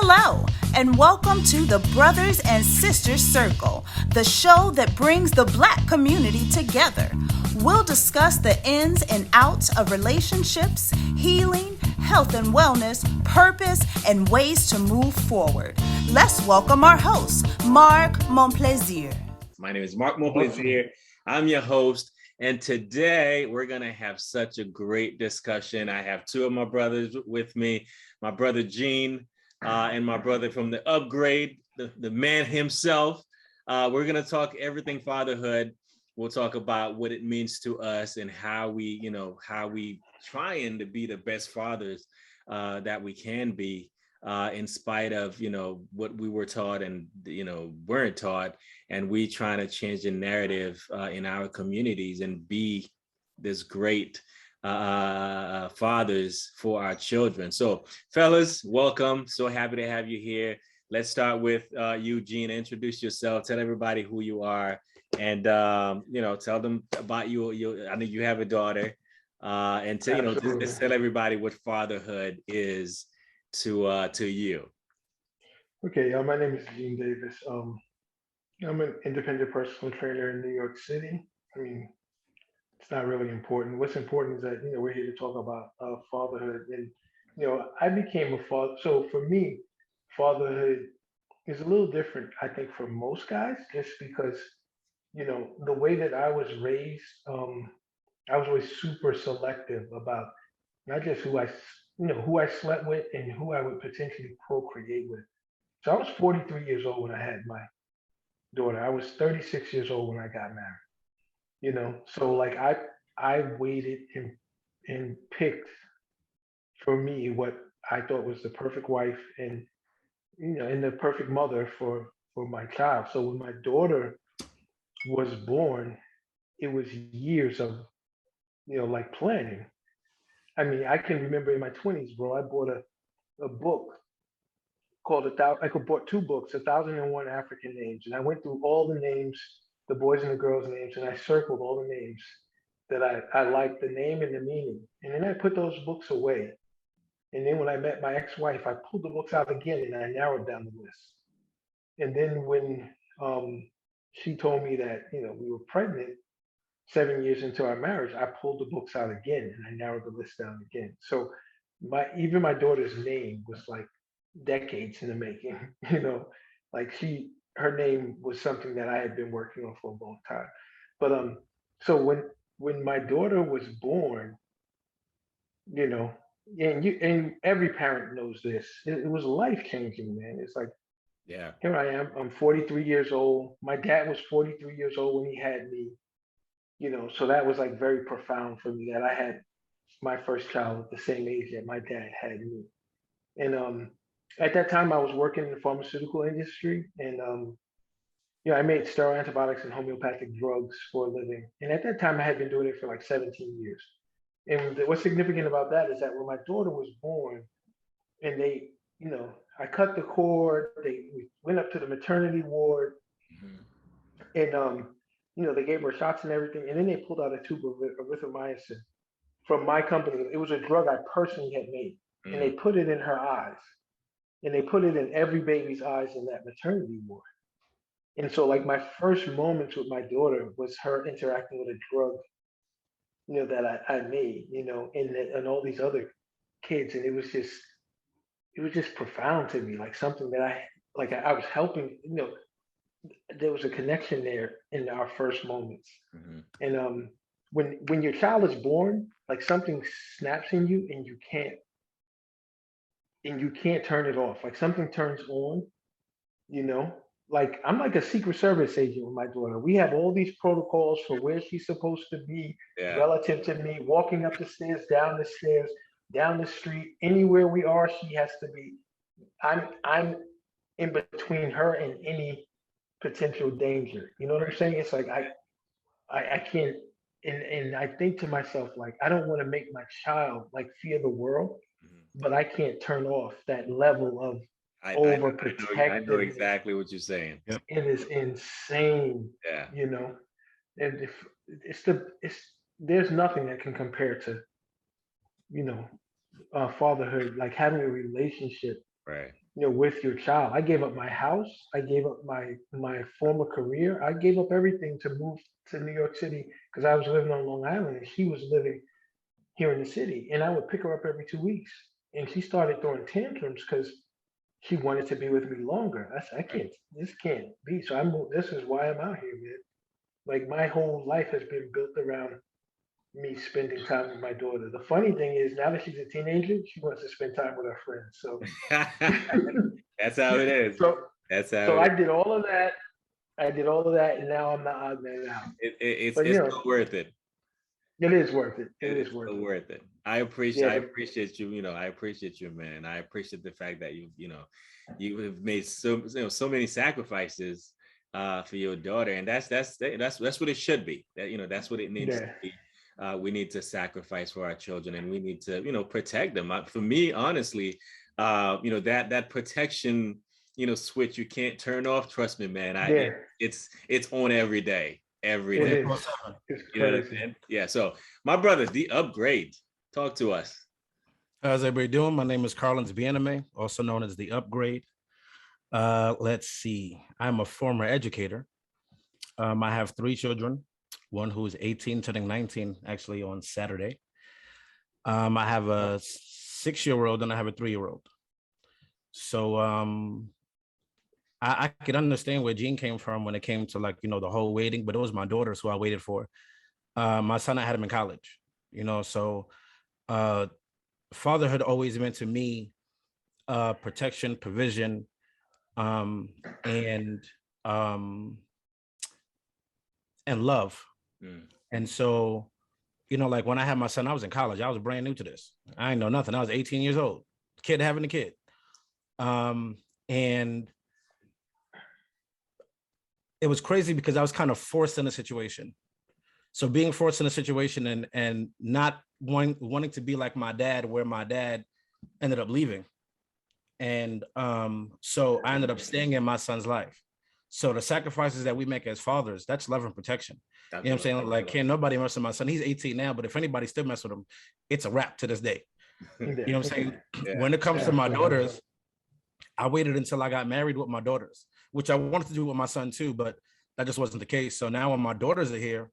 Hello, and welcome to the Brothers and Sisters Circle, the show that brings the Black community together. We'll discuss the ins and outs of relationships, healing, health and wellness, purpose, and ways to move forward. Let's welcome our host, Marc Monplaisir. My name is Marc Awesome. Monplaisir. I'm your host. And today we're going to have such a great discussion. I have two of my brothers with me, my brother Gene and my brother from the Upgrade, the man himself. We're going to talk everything fatherhood. We'll talk about what it means to us and how we trying to be the best fathers that we can be in spite of, what we were taught and, weren't taught. And we trying to change the narrative in our communities and be this great fathers for our children. So, fellas, welcome. So happy to have you here. Let's start with Eugene. Introduce yourself. Tell everybody who you are, and tell them about you. I know you have a daughter, and just tell everybody what fatherhood is to you. Okay, my name is Gene Davis. I'm an independent personal trainer in New York City. I mean, it's not really important. What's important is that we're here to talk about fatherhood, and I became a father. So for me, fatherhood is a little different, I think, for most guys, just because the way that I was raised, I was always super selective about not just who I slept with and who I would potentially procreate with. So I was 43 years old when I had my daughter. I was 36 years old when I got married. So like I waited and picked for me what I thought was the perfect wife and the perfect mother for my child. So when my daughter was born, it was years of like planning. I mean, I can remember in my 20s, bro. I bought a book called I could bought two books, 1001 African Names, and I went through all the names, the boys and the girls' names, and I circled all the names that I liked the name and the meaning, and then I put those books away. And then when I met my ex-wife, I pulled the books out again and I narrowed down the list. And then when she told me that we were pregnant 7 years into our marriage, I pulled the books out again and I narrowed the list down again. So my daughter's name was like decades in the making. Like her name was something that I had been working on for a long time. But so when my daughter was born, you know, and every parent knows this, it was life changing, man. It's like Yeah. here I am, I'm 43 years old. My dad was 43 years old when he had me, so that was like very profound for me that I had my first child at the same age that my dad had me. And at that time, I was working in the pharmaceutical industry, and I made sterile antibiotics and homeopathic drugs for a living. And at that time, I had been doing it for like 17 years. And what's significant about that is that when my daughter was born, and I cut the cord, we went up to the maternity ward, Mhm. and they gave her shots and everything, and then they pulled out a tube of erythromycin from my company. It was a drug I personally had made, and they Mm. put it in her eyes, and they put it in every baby's eyes in that maternity ward. And so, like my first moments with my daughter was her interacting with a drug, that I made, and all these other kids, and it was just profound to me, like something that I was helping. There was a connection there in our first moments, Mhm. and when your child is born, like something snaps in you, and you can't turn it off. Like something turns on, you know like I'm like a secret service agent with my daughter. We have all these protocols for where she's supposed to be Yeah. relative to me, walking up the stairs, down the street, anywhere we are, she has to be. I'm in between her and any potential danger. You know what I'm Right. saying? It's like I can't. And I think to myself, like, I don't want to make my child like fear the world, Mhm. but I can't turn off that level of I know overprotectiveness. exactly what you're saying. Yep. It is insane, Yeah. you know. And if it's there's nothing that can compare to you know fatherhood, like having a relationship Right. with your child. I gave up my house. I gave up my former career. I gave up everything to move to New York City because I was living on Long Island and she was living here in the city. And I would pick her up every 2 weeks. And she started throwing tantrums because she wanted to be with me longer. I said, I can't, this can't be. So I moved. This is why I'm out here, man. Like my whole life has been built around me spending time with my daughter. The funny thing is now that she's a teenager, she wants to spend time with her friends. So That's how it is. so That's how so it I is. did all of that. I did all of that, and now I'm the odd man out. But It's so worth it. it is worth it. It is It's worth so it. worth it. Yeah, I but appreciate you. I appreciate you, man. I appreciate the fact that you have made so many sacrifices for your daughter, and that's what it should be. That's what it needs to yeah, be. We need to sacrifice for our children, and we need to protect them. For me, honestly, that protection switch you can't turn off. Trust me, man. yeah. It's on every day, every It day. is. It's You know what I'm crazy. saying? Yeah. So my brother, the upgrade. Talk to us. How's everybody doing? My name is Carlens, also known as the Upgrade. Let's see. I'm a former educator. I have 3 children, one who's 18, turning 19, actually on Saturday. I have a 6-year-old and I have a 3-year-old. So I could understand where Gene came from when it came to the whole waiting, but it was my daughters who I waited for. My son, I had him in college, so fatherhood always meant to me protection, provision, and love. And so, like when I had my son, I was in college. I was brand new to this. I didn't know nothing. I was 18 years old, kid having a kid. And it was crazy because I was kind of forced in a situation. So being forced in a situation and not wanting to be like my dad, where my dad ended up leaving. And so I ended up staying in my son's life. So the sacrifices that we make as fathers, that's love and protection. You know what I'm saying? Like, can't nobody mess with my son. He's 18 now, but if anybody still mess with him, it's a wrap to this day. You know what I'm saying? Yeah. When it comes to my daughters, I waited until I got married with my daughters, which I wanted to do with my son too, but that just wasn't the case. So now when my daughters are here,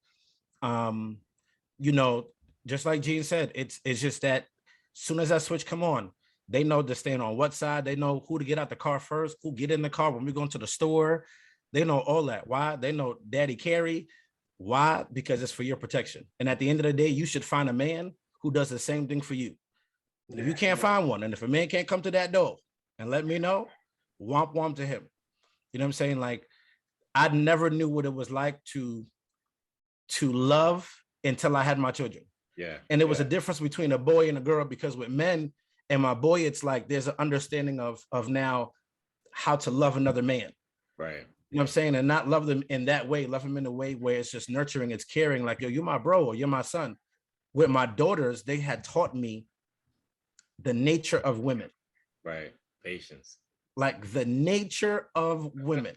just like Gene said, it's just that soon as that switch come on, they know to stand on what side. They know who to get out the car first, who get in the car when we go into the store. They know all that. Why? They know Daddy carry. Why? Because it's for your protection. And at the end of the day, you should find a man who does the same thing for you. And if you can't find one, and if a man can't come to that door and let me know, womp womp to him. You know what I'm saying? Like, I never knew what it was like to love until I had my children. Yeah. And it was a difference between a boy and a girl, because with men and my boy, it's like there's an understanding of now how to love another man. Right. You know what I'm saying? And not love them in that way, love them in a way where it's just nurturing, it's caring, like, yo, you're my bro, or you're my son. With my daughters, they had taught me the nature of women. Right. Patience. Like the nature of women.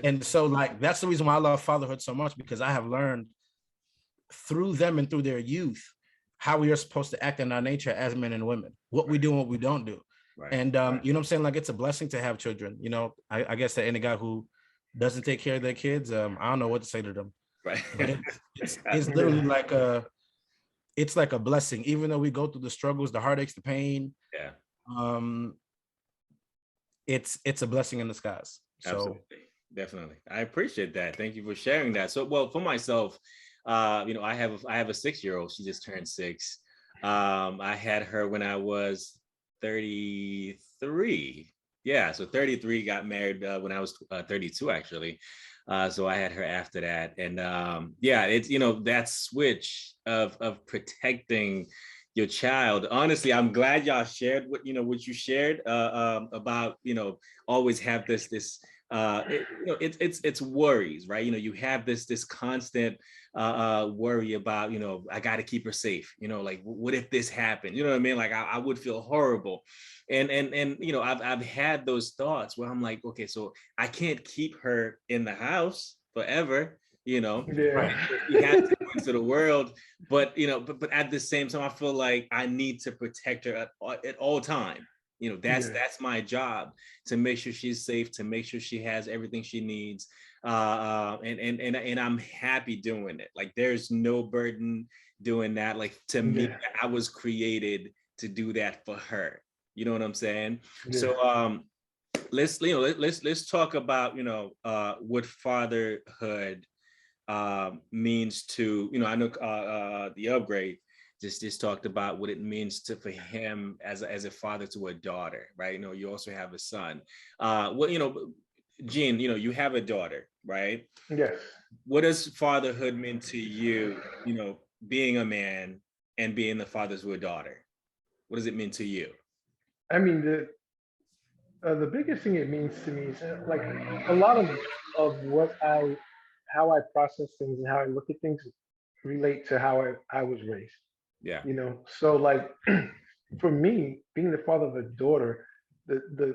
And so like, that's the reason why I love fatherhood so much, because I have learned through them and through their youth how we are supposed to act in our nature as men and women, what we do and what we don't do. Right. And you know what I'm saying? Like, it's a blessing to have children. I guess that any guy who doesn't take care of their kids, I don't know what to say to them. Right. But it's literally like it's like a blessing, even though we go through the struggles, the heartaches, the pain. Yeah. It's a blessing in disguise. So absolutely. Definitely. I appreciate that. Thank you for sharing that. So, well, for myself, I have a 6-year-old. She just turned 6. I had her when I was 33. Yeah, so 33, got married when I was 32, actually. So I had her after that. And it's, that switch of protecting your child. Honestly, I'm glad y'all shared what you shared about, always have this it's worries, right? You have this constant worry about, I got to keep her safe. Like, what if this happened? You know what I mean? Like, I would feel horrible. And I've had those thoughts where I'm like, okay, so I can't keep her in the house forever. Yeah. We have to go into the world, but at the same time, I feel like I need to protect her at all time. That's my job, to make sure she's safe, to make sure she has everything she needs. And I'm happy doing it. Like, there's no burden doing that. Like, to me, I was created to do that for her. You know what I'm saying? So let's talk about what fatherhood means to, I know the upgrade just talked about what it means for him as a father to a daughter, right? You also have a son. Gene, you have a daughter, right? Yes. What does fatherhood mean to you, being a man and being the father to a daughter? What does it mean to you? I mean, the biggest thing it means to me is like a lot of how I process things and how I look at things relate to how I was raised. Yeah. So like for me, being the father of a daughter, the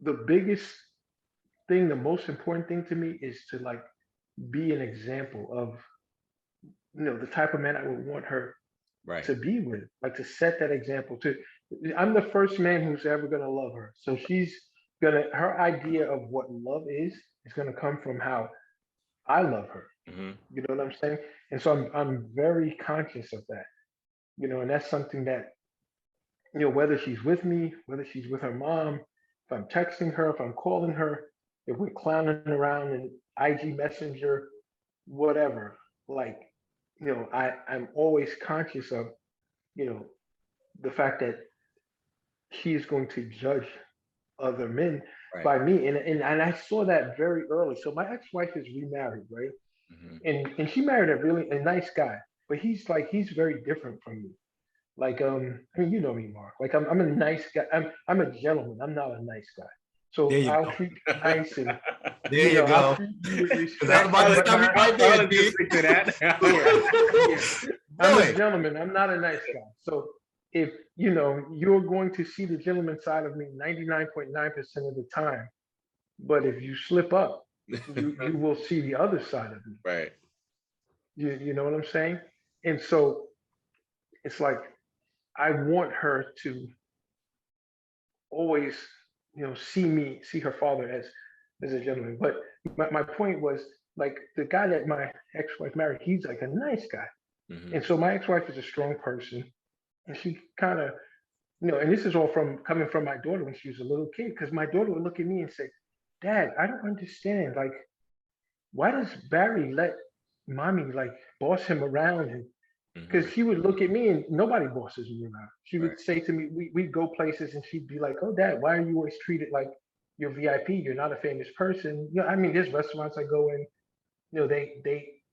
the biggest thing, the most important thing to me is to like be an example of the type of man I would want her Right. to be with, like to set that example. I'm the first man who's ever gonna love her, so her idea of what love is gonna come from how I love her. Mm-hmm. You know what I'm saying? And so I'm very conscious of that. And that's something that whether she's with me, whether she's with her mom, if I'm texting her, if I'm calling her, if we're clowning around in IG Messenger, whatever. Like, I'm always conscious of, you know, the fact that she is going to judge other men by me. And I saw that very early. So my ex-wife is remarried, right? Mm-hmm. And she married a nice guy, but he's very different from me. Like, I mean, you know me, Mark. Like, I'm a nice guy. I'm a gentleman. I'm not a nice guy. So There you I'll go. treat you nice, and There you I'll go. treat you with respect. I was about to But stop you right there, D. To that. yeah. I'm a Boy. gentleman. I'm not a nice guy. So if you're going to see the gentleman side of me 99.9% of the time, but if you slip up, you will see the other side of me. Right. You know what I'm saying? And so it's like I want her to always, see her father as a gentleman. But my point was like the guy that my ex-wife married, he's like a nice guy. Mm-hmm. And so my ex-wife is a strong person, and she kind of, and this is all coming from my daughter when she was a little kid, because my daughter would look at me and say, "Dad, I don't understand. Like, why does Barry let mommy like boss him around?" And because she would look at me and nobody bosses me around. She would say to me, we'd go places and she'd be like, "Oh, Dad, why are you always treated like you're VIP? You're not a famous person." I mean, there's restaurants I go in,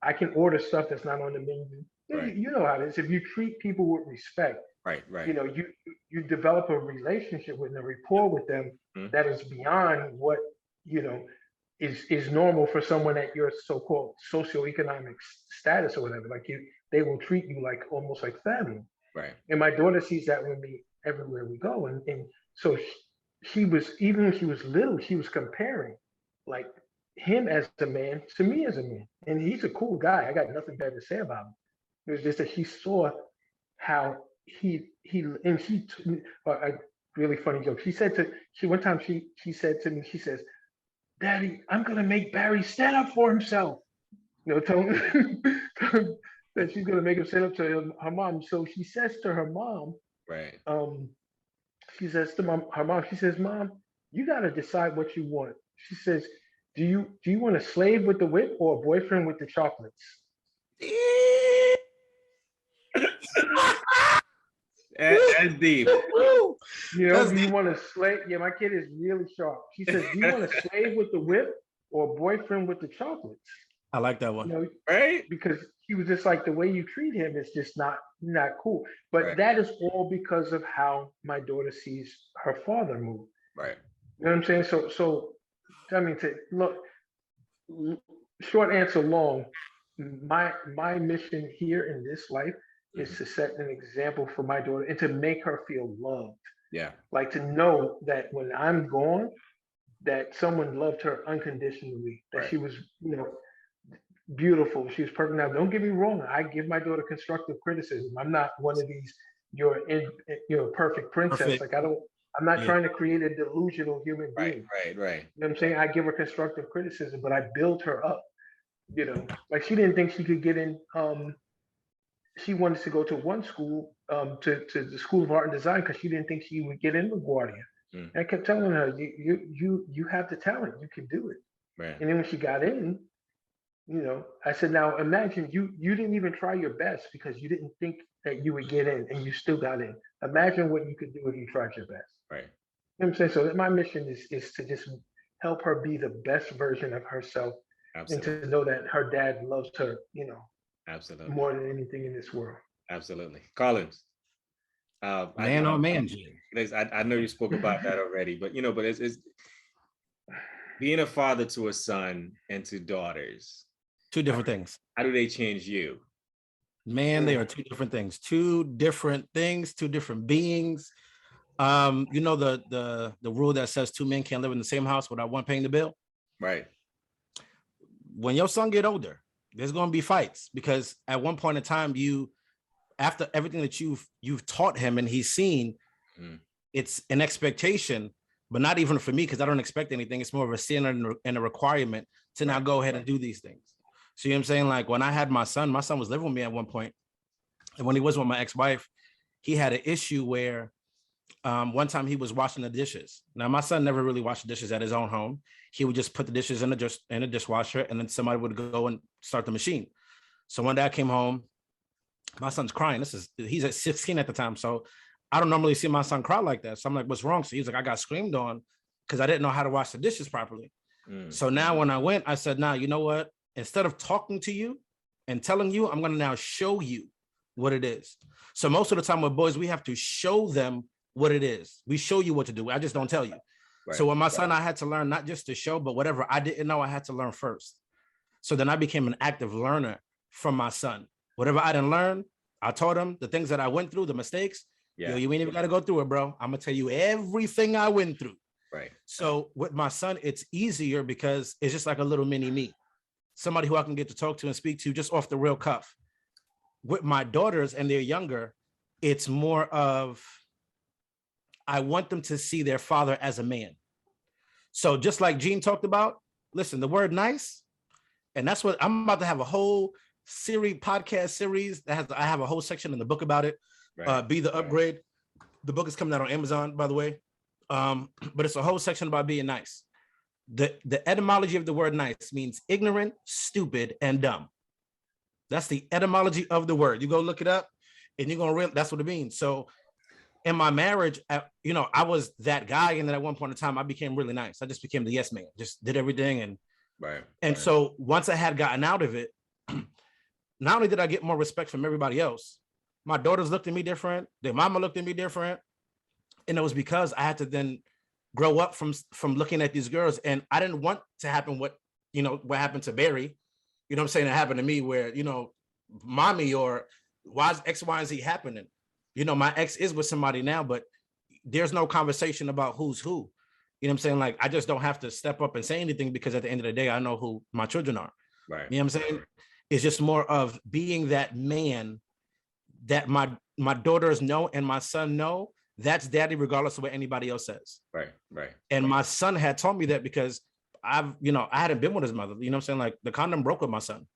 I can order stuff that's not on the menu. You know how it is. If you treat people with respect, Right. you develop a relationship with them, a rapport with them that is beyond what, is normal for someone at your so-called socioeconomic status or whatever. Like they will treat you like almost like family. Right. And my daughter sees that with me everywhere we go. And so she was, even when she was little, she was comparing like him as a man to me as a man. And he's a cool guy. I got nothing bad to say about him. It was just that she saw how a really funny joke. One time she said to me, she says, "Daddy, I'm gonna make Barry stand up for himself." Tell him that she's gonna make him stand up to her mom. So she says to her mom, Right. She says to her mom, she says, "Mom, you gotta decide what you want." She says, "Do you want a slave with the whip or a boyfriend with the chocolates?" That's deep. Do you want a slave? Yeah, my kid is really sharp. She says, "Do you want a slave with the whip or a boyfriend with the chocolates?" I like that one. Right? Because he was just like, the way you treat him is just not cool. But that is all because of how my daughter sees her father move. Right. You know what I'm saying? So I mean, short answer long, my mission here in this life is to set an example for my daughter and to make her feel loved. Yeah. Like to know that when I'm gone, that someone loved her unconditionally, that she was, beautiful. She was perfect. Now, don't get me wrong. I give my daughter constructive criticism. I'm not one of these you're a perfect princess. Perfect. I'm not Yeah. trying to create a delusional human Right, being. right. You know what I'm saying? I give her constructive criticism, but I build her up. Like she didn't think she could get in. She wanted to go to one school, to the School of Art and Design, because she didn't think she would get in LaGuardia. Mm, And I kept telling her, you have the talent, you can do it. right, And then when she got in, I said, now imagine you didn't even try your best because you didn't think that you would get in, and you still got in. right, Imagine what you could do if you tried your best. right. You know what I'm saying? So that my mission is to just help her be the best version of herself, and Absolutely, to know that her dad loves her, absolutely, more than anything in this world. absolutely. Carlens, Man on man, Gene. I know you spoke about that already, but but it's being a father to a son and to daughters. Two different things. How do they change you? Man, they are two different things. Two different things, two different beings. You know the rule that says two men can't live in the same house without one paying the bill. Right. When your son get older, there's going to be fights because at one point in time, after everything that you've taught him and he's seen, it's an expectation, but not even for me because I don't expect anything. It's more of a standard and a requirement to now go ahead and do these things. So you know what I'm saying? Like when I had my son was living with me at one point, and when he was with my ex-wife, he had an issue where one time he was washing the dishes. Now my son never really washed the dishes at his own home. He would just put the dishes in the dishwasher, and then somebody would go and start the machine. So one day I came home, my son's crying. He's at 16 at the time, so I don't normally see my son cry like that. So I'm like, "What's wrong?" So he's like, "I got screamed on because I didn't know how to wash the dishes properly." So now when I went, I said, "Nah, you know what? Instead of talking to you and telling you, I'm going to now show you what it is." So most of the time with boys, we have to show them what it is. We show you what to do. I just don't tell you. Right. So with my son, I had to learn not just to show, but whatever I didn't know, I had to learn first. So then I became an active learner from my son. Whatever I didn't learn, I taught him the things that I went through, the mistakes. Yeah. Yo, you ain't even got to go through it, bro. I'm going to tell you everything I went through. Right. So with my son, it's easier because it's just like a little mini me. Somebody who I can get to talk to and speak to just off the real cuff. With my daughters, and they're younger, it's more of, I want them to see their father as a man. So just like Gene talked about, listen, the word nice, and that's what I'm about to have a whole podcast series that I have a whole section in the book about it. Right. Be the Upgrade. Right. The book is coming out on Amazon, by the way. But it's a whole section about being nice. The etymology of the word nice means ignorant, stupid, and dumb. That's the etymology of the word. You go look it up and you're going to realize that's what it means. So in my marriage, I was that guy. And then at one point in time, I became really nice. I just became the yes man, just did everything. And right. And so once I had gotten out of it, not only did I get more respect from everybody else, my daughters looked at me different. Their mama looked at me different. And it was because I had to then grow up from looking at these girls, and I didn't want to happen what happened to Barry. You know what I'm saying? It happened to me where, mommy or why is X, Y, and Z happening? My ex is with somebody now, but there's no conversation about who's who. You know what I'm saying? Like, I just don't have to step up and say anything because at the end of the day, I know who my children are. Right. You know what I'm saying? It's just more of being that man that my daughters know and my son know. That's daddy, regardless of what anybody else says. Right, right. And my son had taught me that because I hadn't been with his mother. You know what I'm saying? Like, the condom broke with my son.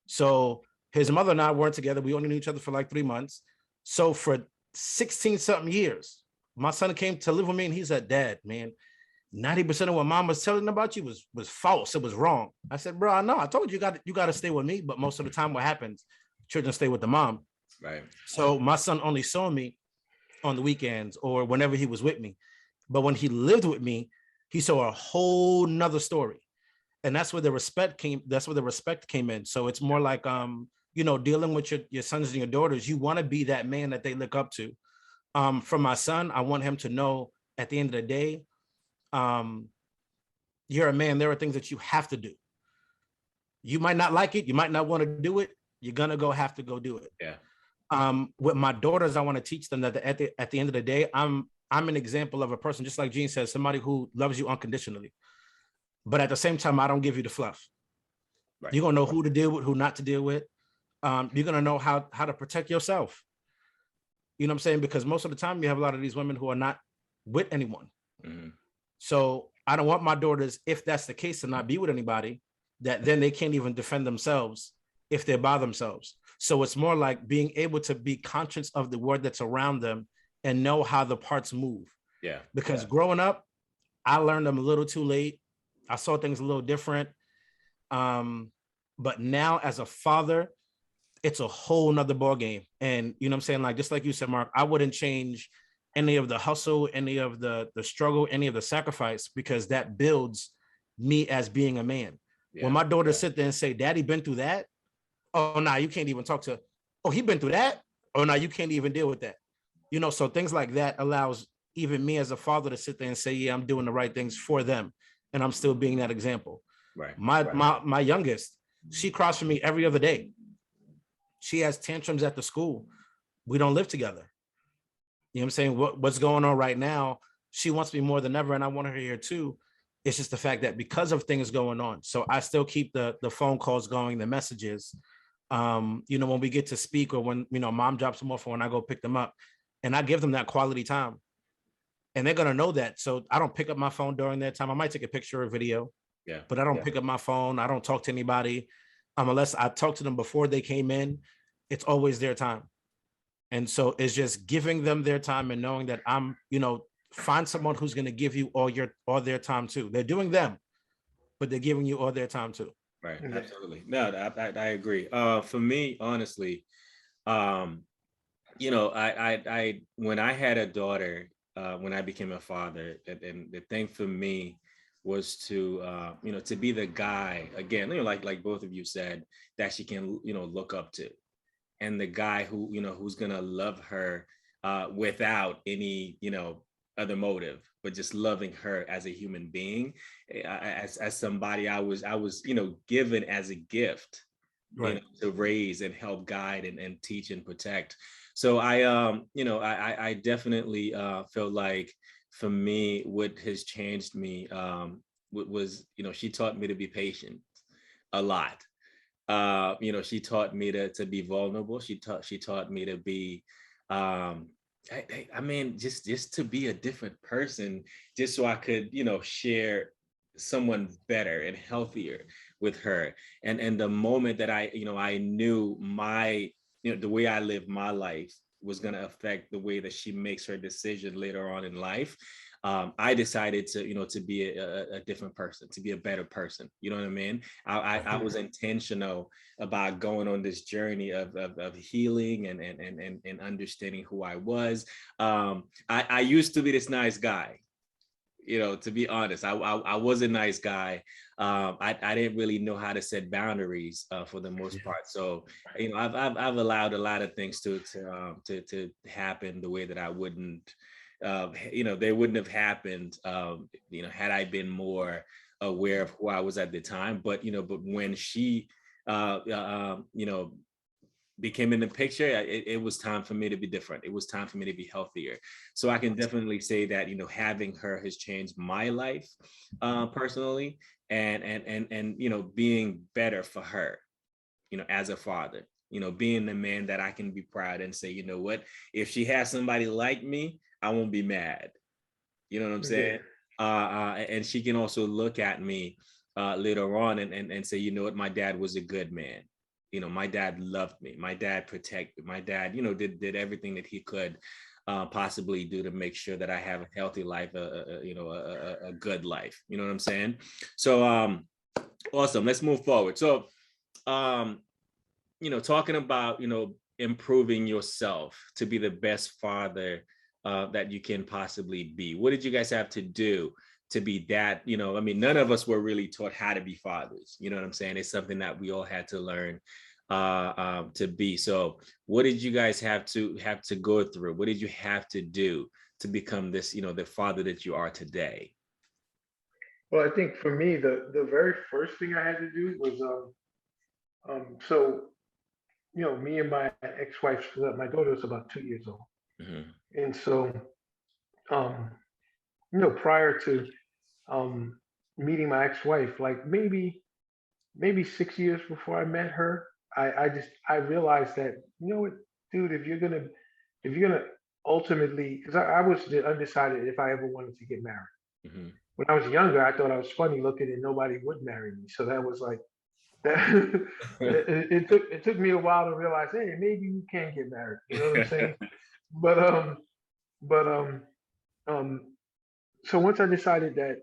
So his mother and I weren't together. We only knew each other for like 3 months. So for 16 something years, my son came to live with me and he said, "Dad, man, 90% of what mom was telling about you was false. It was wrong." I said, "Bro, I know. I told you you got to stay with me. But most of the time what happens, children stay with the mom." Right. So my son only saw me on the weekends or whenever he was with me. But when he lived with me, he saw a whole nother story. And that's where the respect came in. So it's more like, dealing with your sons and your daughters, you want to be that man that they look up to. For my son, I want him to know at the end of the day, you're a man. There are things that you have to do. You might not like it. You might not want to do it. You're going to have to go do it. Yeah. With my daughters, I want to teach them that at the end of the day, I'm an example of a person, just like Gene says, somebody who loves you unconditionally. But at the same time, I don't give you the fluff. Right. You're going to know who to deal with, who not to deal with. You're going to know how to protect yourself. You know what I'm saying? Because most of the time you have a lot of these women who are not with anyone. Mm-hmm. So I don't want my daughters, if that's the case, to not be with anybody, that then they can't even defend themselves if they're by themselves. So it's more like being able to be conscious of the world that's around them and know how the parts move. Yeah. Because growing up, I learned them a little too late. I saw things a little different. But now as a father, it's a whole nother ball game. And you know what I'm saying? Like, just like you said, Mark, I wouldn't change any of the hustle, any of the struggle, any of the sacrifice, because that builds me as being a man. When my daughters sit there and say, Daddy been through that. Oh, nah, you can't even talk to, oh, he been through that. Oh, no, you can't even deal with that. You know, so things like that allows even me as a father to sit there and say, yeah, I'm doing the right things for them. And I'm still being that example. Right. My youngest, she cries for me every other day. She has tantrums at the school. We don't live together. You know what I'm saying? What's going on right now? She wants me more than ever, and I want her here too. It's just the fact that because of things going on, so I still keep the phone calls going, the messages. You know, when we get to speak, or when, you know, mom drops them off, or when I go pick them up, and I give them that quality time, and they're gonna know that. So I don't pick up my phone during that time. I might take a picture or video, but I don't pick up my phone. I don't talk to anybody unless I talk to them before they came in. It's always their time. And so it's just giving them their time and knowing that I'm, you know, find someone who's going to give you all their time too. They're doing them, but they're giving you all their time too. Right. Absolutely. No, I agree. For me, honestly, you know, I when I had a daughter, when I became a father, and the thing for me was to, you know, to be the guy again, you know, like both of you said, that she can, you know, look up to, and the guy who, you know, who's gonna love her without any, you know, other motive, but just loving her as a human being, as somebody I was, you know, given as a gift, you know, to raise and help guide and teach and protect. So you know, I definitely feel like for me, what has changed me was, you know, she taught me to be patient a lot. You know, she taught me to be vulnerable. She taught me to be, I mean, just to be a different person, just so I could, you know, share someone better and healthier with her. And the moment that I, you know, I knew my, you know, the way I live my life was going to affect the way that she makes her decision later on in life. I decided to, you know, to be a different person, to be a better person. You know what I mean? I was intentional about going on this journey of healing and understanding who I was. I used to be this nice guy. You know, to be honest, I was a nice guy. I didn't really know how to set boundaries for the most part. So, you know, I've allowed a lot of things to happen the way that I wouldn't, you know, they wouldn't have happened, you know, had I been more aware of who I was at the time. But, you know, but when she, you know, became in the picture, it was time for me to be different. It was time for me to be healthier. So I can definitely say that, you know, having her has changed my life personally, and you know, being better for her, you know, as a father, you know, being the man that I can be proud and say, you know what, if she has somebody like me, I won't be mad. You know what I'm saying? And she can also look at me later on and say, you know what, my dad was a good man. You know, my dad loved me. My dad protected. My dad, you know, did everything that he could possibly do to make sure that I have a healthy life, you know, a good life. You know what I'm saying? So awesome. Let's move forward. So you know, talking about, you know, improving yourself to be the best father that you can possibly be. What did you guys have to do to be that? You know, I mean, none of us were really taught how to be fathers. You know what I'm saying? It's something that we all had to learn to be. So what did you guys have to go through? What did you have to do to become this, you know, the father that you are today? Well, I think for me, the very first thing I had to do was so you know, me and my ex-wife, my daughter was about 2 years old, Mm-hmm. and so um, you know, prior to um, meeting my ex-wife, like maybe 6 years before I met her, I realized that, you know what, dude, if you're gonna if you're gonna ultimately, because I was undecided if I ever wanted to get married. Mhm. When I was younger, I thought I was funny looking and nobody would marry me. So that was like that. It took me a while to realize, hey, maybe you can get married. You know what I'm saying? But but so once I decided that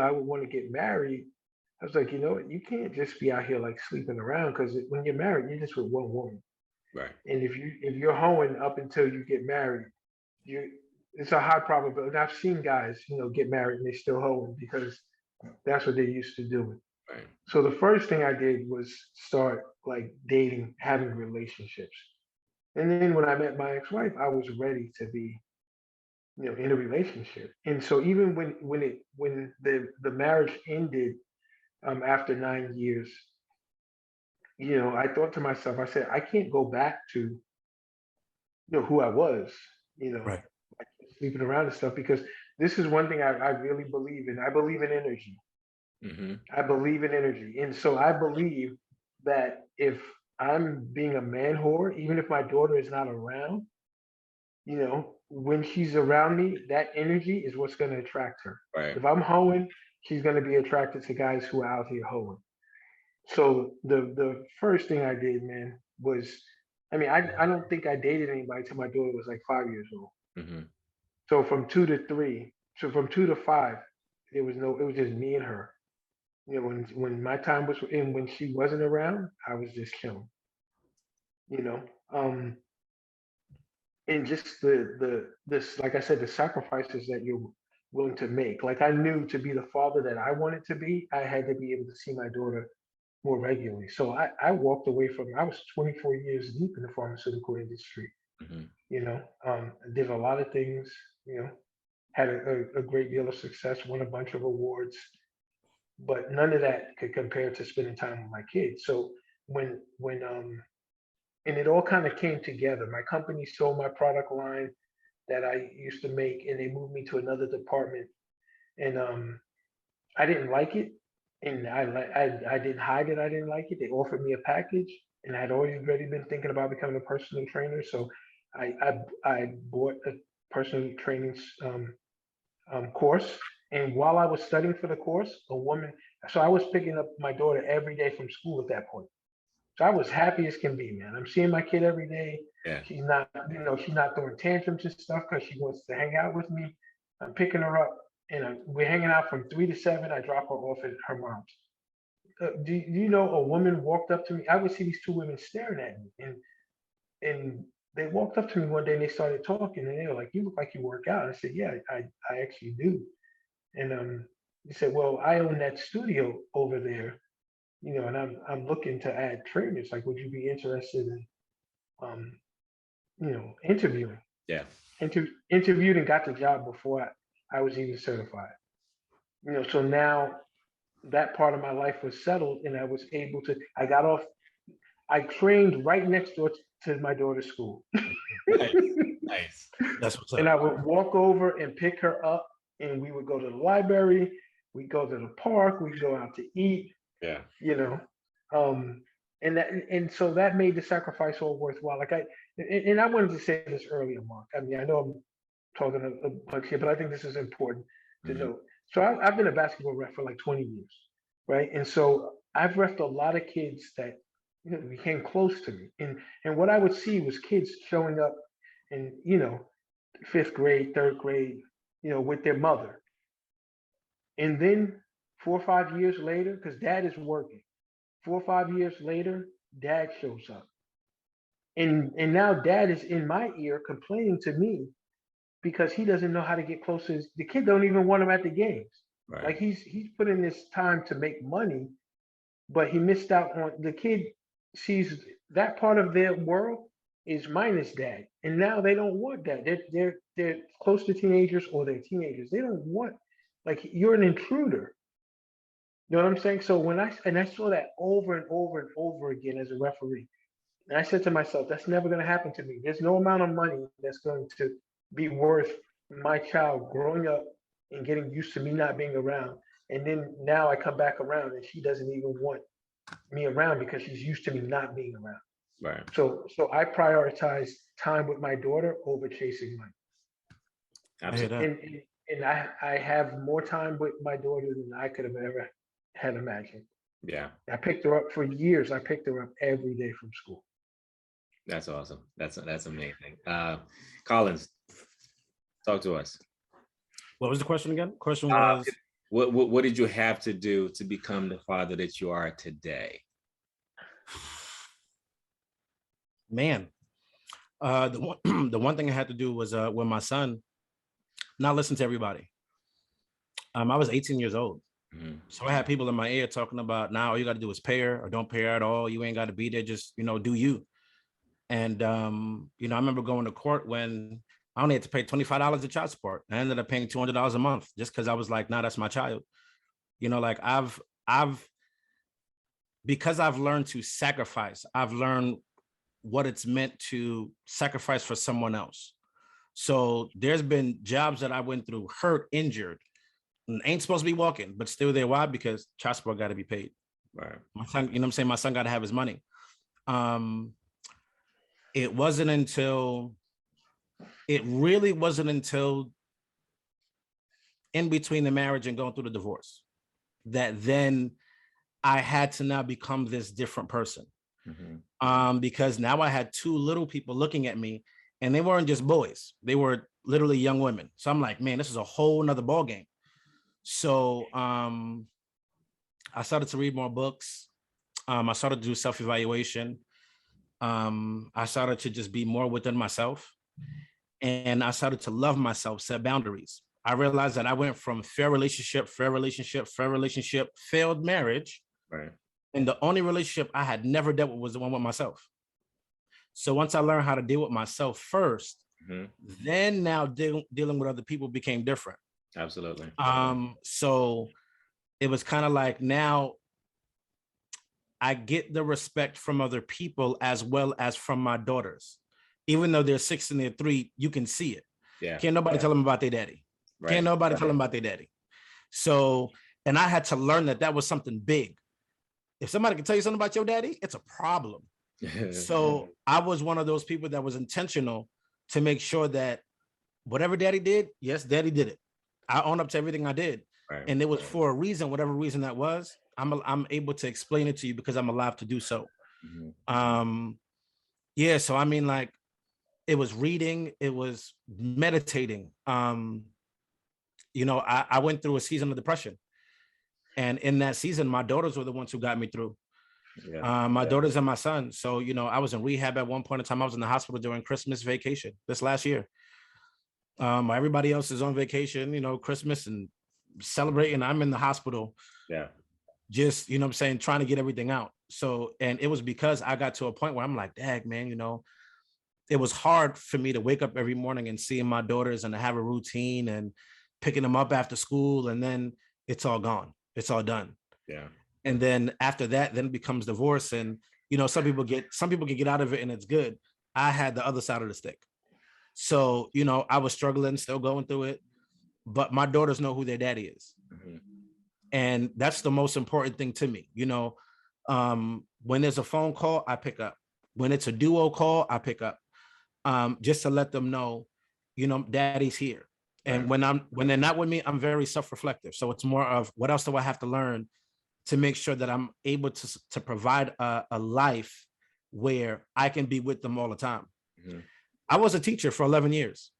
I would want to get married, I was like, you know what, you can't just be out here like sleeping around because when you're married, you're just with one woman. Right. And if you're hoeing up until you get married, you it's a high probability. And I've seen guys, get married and they still hoeing because that's what they used to do. Right. So the first thing I did was start like dating, having relationships. And then when I met my ex-wife, I was ready to be, in a relationship. And so even when the marriage ended after 9 years, I thought to myself, I said, I can't go back to who I was, you know, Right. sleeping around and stuff because this is one thing I really believe in. I believe in energy. Hmm. I believe in energy. And so I believe that if I'm being a man whore, even if my daughter is not around, when she's around me, that energy is what's going to attract her. Right. If I'm hoeing, she's going to be attracted to guys who are out here hoeing. So the first thing I did, man, was I don't think I dated anybody till my daughter was like 5 years old. Hmm. So from 2 to 3, so from 2 to 5, it was just me and her. When my time was in, when she wasn't around, I was just chilling. You know, um, and just this, like I said, the sacrifices that you're willing to make. Like I knew to be the father that I wanted to be, I had to be able to see my daughter more regularly. So I walked away from. I was 24 years deep in the pharmaceutical industry. Hmm. I did a lot of things. Had a great deal of success, won a bunch of awards, but none of that could compare to spending time with my kids. So when and it all kind of came together. My company sold my product line that I used to make, and they moved me to another department, and I didn't like it, and I didn't hide it. I didn't like it. They offered me a package, and I'd already been thinking about becoming a personal trainer. So I bought a personal training course, and while I was studying for the course, a woman. So I was picking up my daughter every day from school at that point. So I was happy as can be, man. I'm seeing my kid every day. Yeah. She's not throwing tantrums and stuff because she wants to hang out with me. I'm picking her up, and we're hanging out from 3 to 7. I drop her off at her mom's. Do you know a woman walked up to me? I would see these two women staring at me, and they walked up to me one day and they started talking, and they were like, "You look like you work out." I said, "Yeah, I actually do." And he said, "Well, I own that studio over there, and I'm looking to add trainers. Like, would you be interested in, um, interviewing?" Yeah. Interviewed and got the job before I was even certified. So now that part of my life was settled, and I was able to. I got off. I trained right next door to my daughter's school. Nice. Nice. That's what's And up. I would walk over and pick her up, and we would go to the library. We go to the park. We go out to eat. Yeah. You know, um, and so that made the sacrifice all worthwhile. And I wanted to say this earlier, Mark. I mean, I know I'm talking a bunch here, but I think this is important to Hmm. know. So I've been a basketball ref for like 20 years, right? And so I've refed a lot of kids that became close to me, and what I would see was kids showing up in fifth grade, third grade, with their mother, and then 4 or 5 years later, because dad is working, 4 or 5 years later, dad shows up, and now dad is in my ear complaining to me because he doesn't know how to get close to the kid. Don't even want him at the games. Right. Like he's put in this time to make money, but he missed out on the kid sees that part of their world is minus dad, and now they don't want that. They're close to teenagers or they're teenagers. They don't want like you're an intruder. You know what I'm saying? So I saw that over and over and over again as a referee, and I said to myself, that's never going to happen to me. There's no amount of money that's going to be worth my child growing up and getting used to me not being around. And then now I come back around and she doesn't even want me around because she's used to me not being around. Right. So I prioritize time with my daughter over chasing money. I hear Absolutely. that. And I have more time with my daughter than I could have ever had imagined. Yeah. I picked her up for years. I picked her up every day from school. That's awesome. That's amazing. Carlens, talk to us. What was the question again? Question Uh, was, what did you have to do to become the father that you are today? man, the one the one thing I had to do was with my son, not listen to everybody. I was 18 years old. Mhm. So I had people in my ear talking about, now all you got to do is pay her or don't pay her at all. You ain't got to be there. Just, do you. And, I remember going to court when I only had to pay $25 of child support. I ended up paying $200 a month just because I was like, nah, that's my child. Like because I've learned to sacrifice, I've learned what it's meant to sacrifice for someone else. So there's been jobs that I went through, hurt, injured, and ain't supposed to be walking, but still there. Why? Because child support got to be paid. Right. My son, what I'm saying? My son got to have his money. It really wasn't until in between the marriage and going through the divorce that then I had to now become this different person. Mm-hmm. Because now I had two little people looking at me, and they weren't just boys. They were literally young women. So I'm like, man, this is a whole nother ball game. So I started to read more books. I started to do self-evaluation. I started to just be more within myself. And I started to love myself, set boundaries. I realized that I went from failed relationship, failed marriage. Right. And the only relationship I had never dealt with was the one with myself. So once I learned how to deal with myself first, Mm-hmm. then now dealing with other people became different. Absolutely. So it was kind of like, now I get the respect from other people as well as from my daughters. Even though they're 6 and they're 3, you can see it. Yeah. Can't nobody tell them about their daddy. Right. Can't nobody tell them about their daddy. So, and I had to learn that was something big. If somebody can tell you something about your daddy, it's a problem. So I was one of those people that was intentional to make sure that whatever daddy did, yes, daddy did it. I own up to everything I did. Right. And it was for a reason, whatever reason that was. I'm able to explain it to you because I'm alive to do so. Mm-hmm. Yeah, so I mean, like, it was reading, it was meditating. I went through a season of depression. And in that season, my daughters were the ones who got me through. Yeah. My daughters and my son. So, I was in rehab at one point in time. I was in the hospital during Christmas vacation this last year. Everybody else is on vacation, Christmas and celebrating. I'm in the hospital. Yeah. Just, trying to get everything out. So, and it was because I got to a point where I'm like, dang, man, it was hard for me to wake up every morning and seeing my daughters and to have a routine and picking them up after school. And then it's all gone. It's all done. Yeah. And then after that, then it becomes divorce. And, some people can get out of it and it's good. I had the other side of the stick. So, I was struggling, still going through it, but my daughters know who their daddy is. Mm-hmm. And that's the most important thing to me. When there's a phone call, I pick up. When it's a duo call, I pick up. Just to let them know, daddy's here. And Right. when they're not with me, I'm very self-reflective. So it's more of, what else do I have to learn to make sure that I'm able to provide a life where I can be with them all the time. Mm-hmm. I was a teacher for 11 years.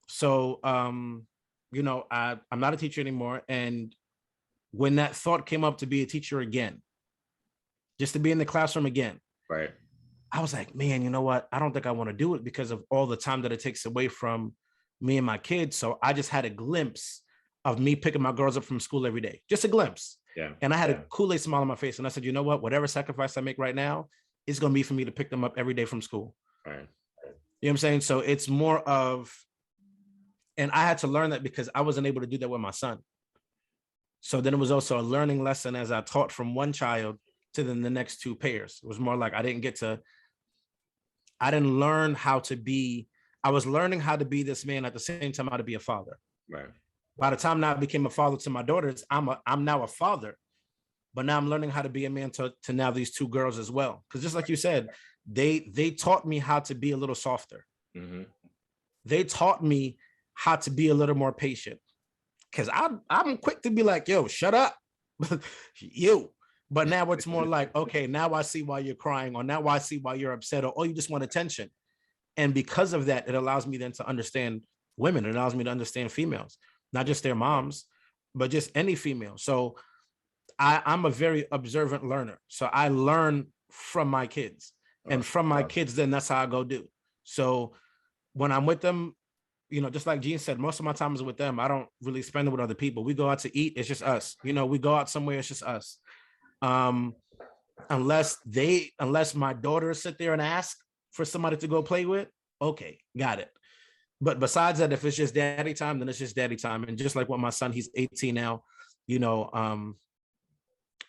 So, I'm not a teacher anymore. And when that thought came up to be a teacher again, just to be in the classroom again, Right. I was like, man, you know what? I don't think I want to do it because of all the time that it takes away from me and my kids. So I just had a glimpse of me picking my girls up from school every day, just a glimpse. Yeah. And I had a Kool-Aid smile on my face. And I said, you know what? Whatever sacrifice I make right now, it's going to be for me to pick them up every day from school. Right. You know what I'm saying? So it's more of, and I had to learn that because I wasn't able to do that with my son. So then it was also a learning lesson as I taught from one child to then the next 2 pairs. It was more like I didn't learn how to be, I was learning how to be this man at the same time how to be a father. Right. By the time now I became a father to my daughters, I'm now a father, But now I'm learning how to be a man to now these two girls as well. Because just like you said, they taught me how to be a little softer. Mm-hmm. They taught me how to be a little more patient. Because I'm quick to be like, yo, shut up. You. But now it's more like, okay, now I see why you're crying, or now I see why you're upset, or oh, you just want attention. And because of that, it allows me then to understand women. It allows me to understand females, not just their moms, but just any female. So I'm a very observant learner. So I learn from my kids, and from my kids, then that's how I go do. So when I'm with them, you know, just like Gene said, most of my time is with them. I don't really spend it with other people. We go out to eat, it's just us. You know, we go out somewhere, it's just us. Unless my daughters sit there and ask for somebody to go play with, okay, got it. But besides that, if it's just daddy time, then it's just daddy time. And just like what my son, he's 18 now, you know,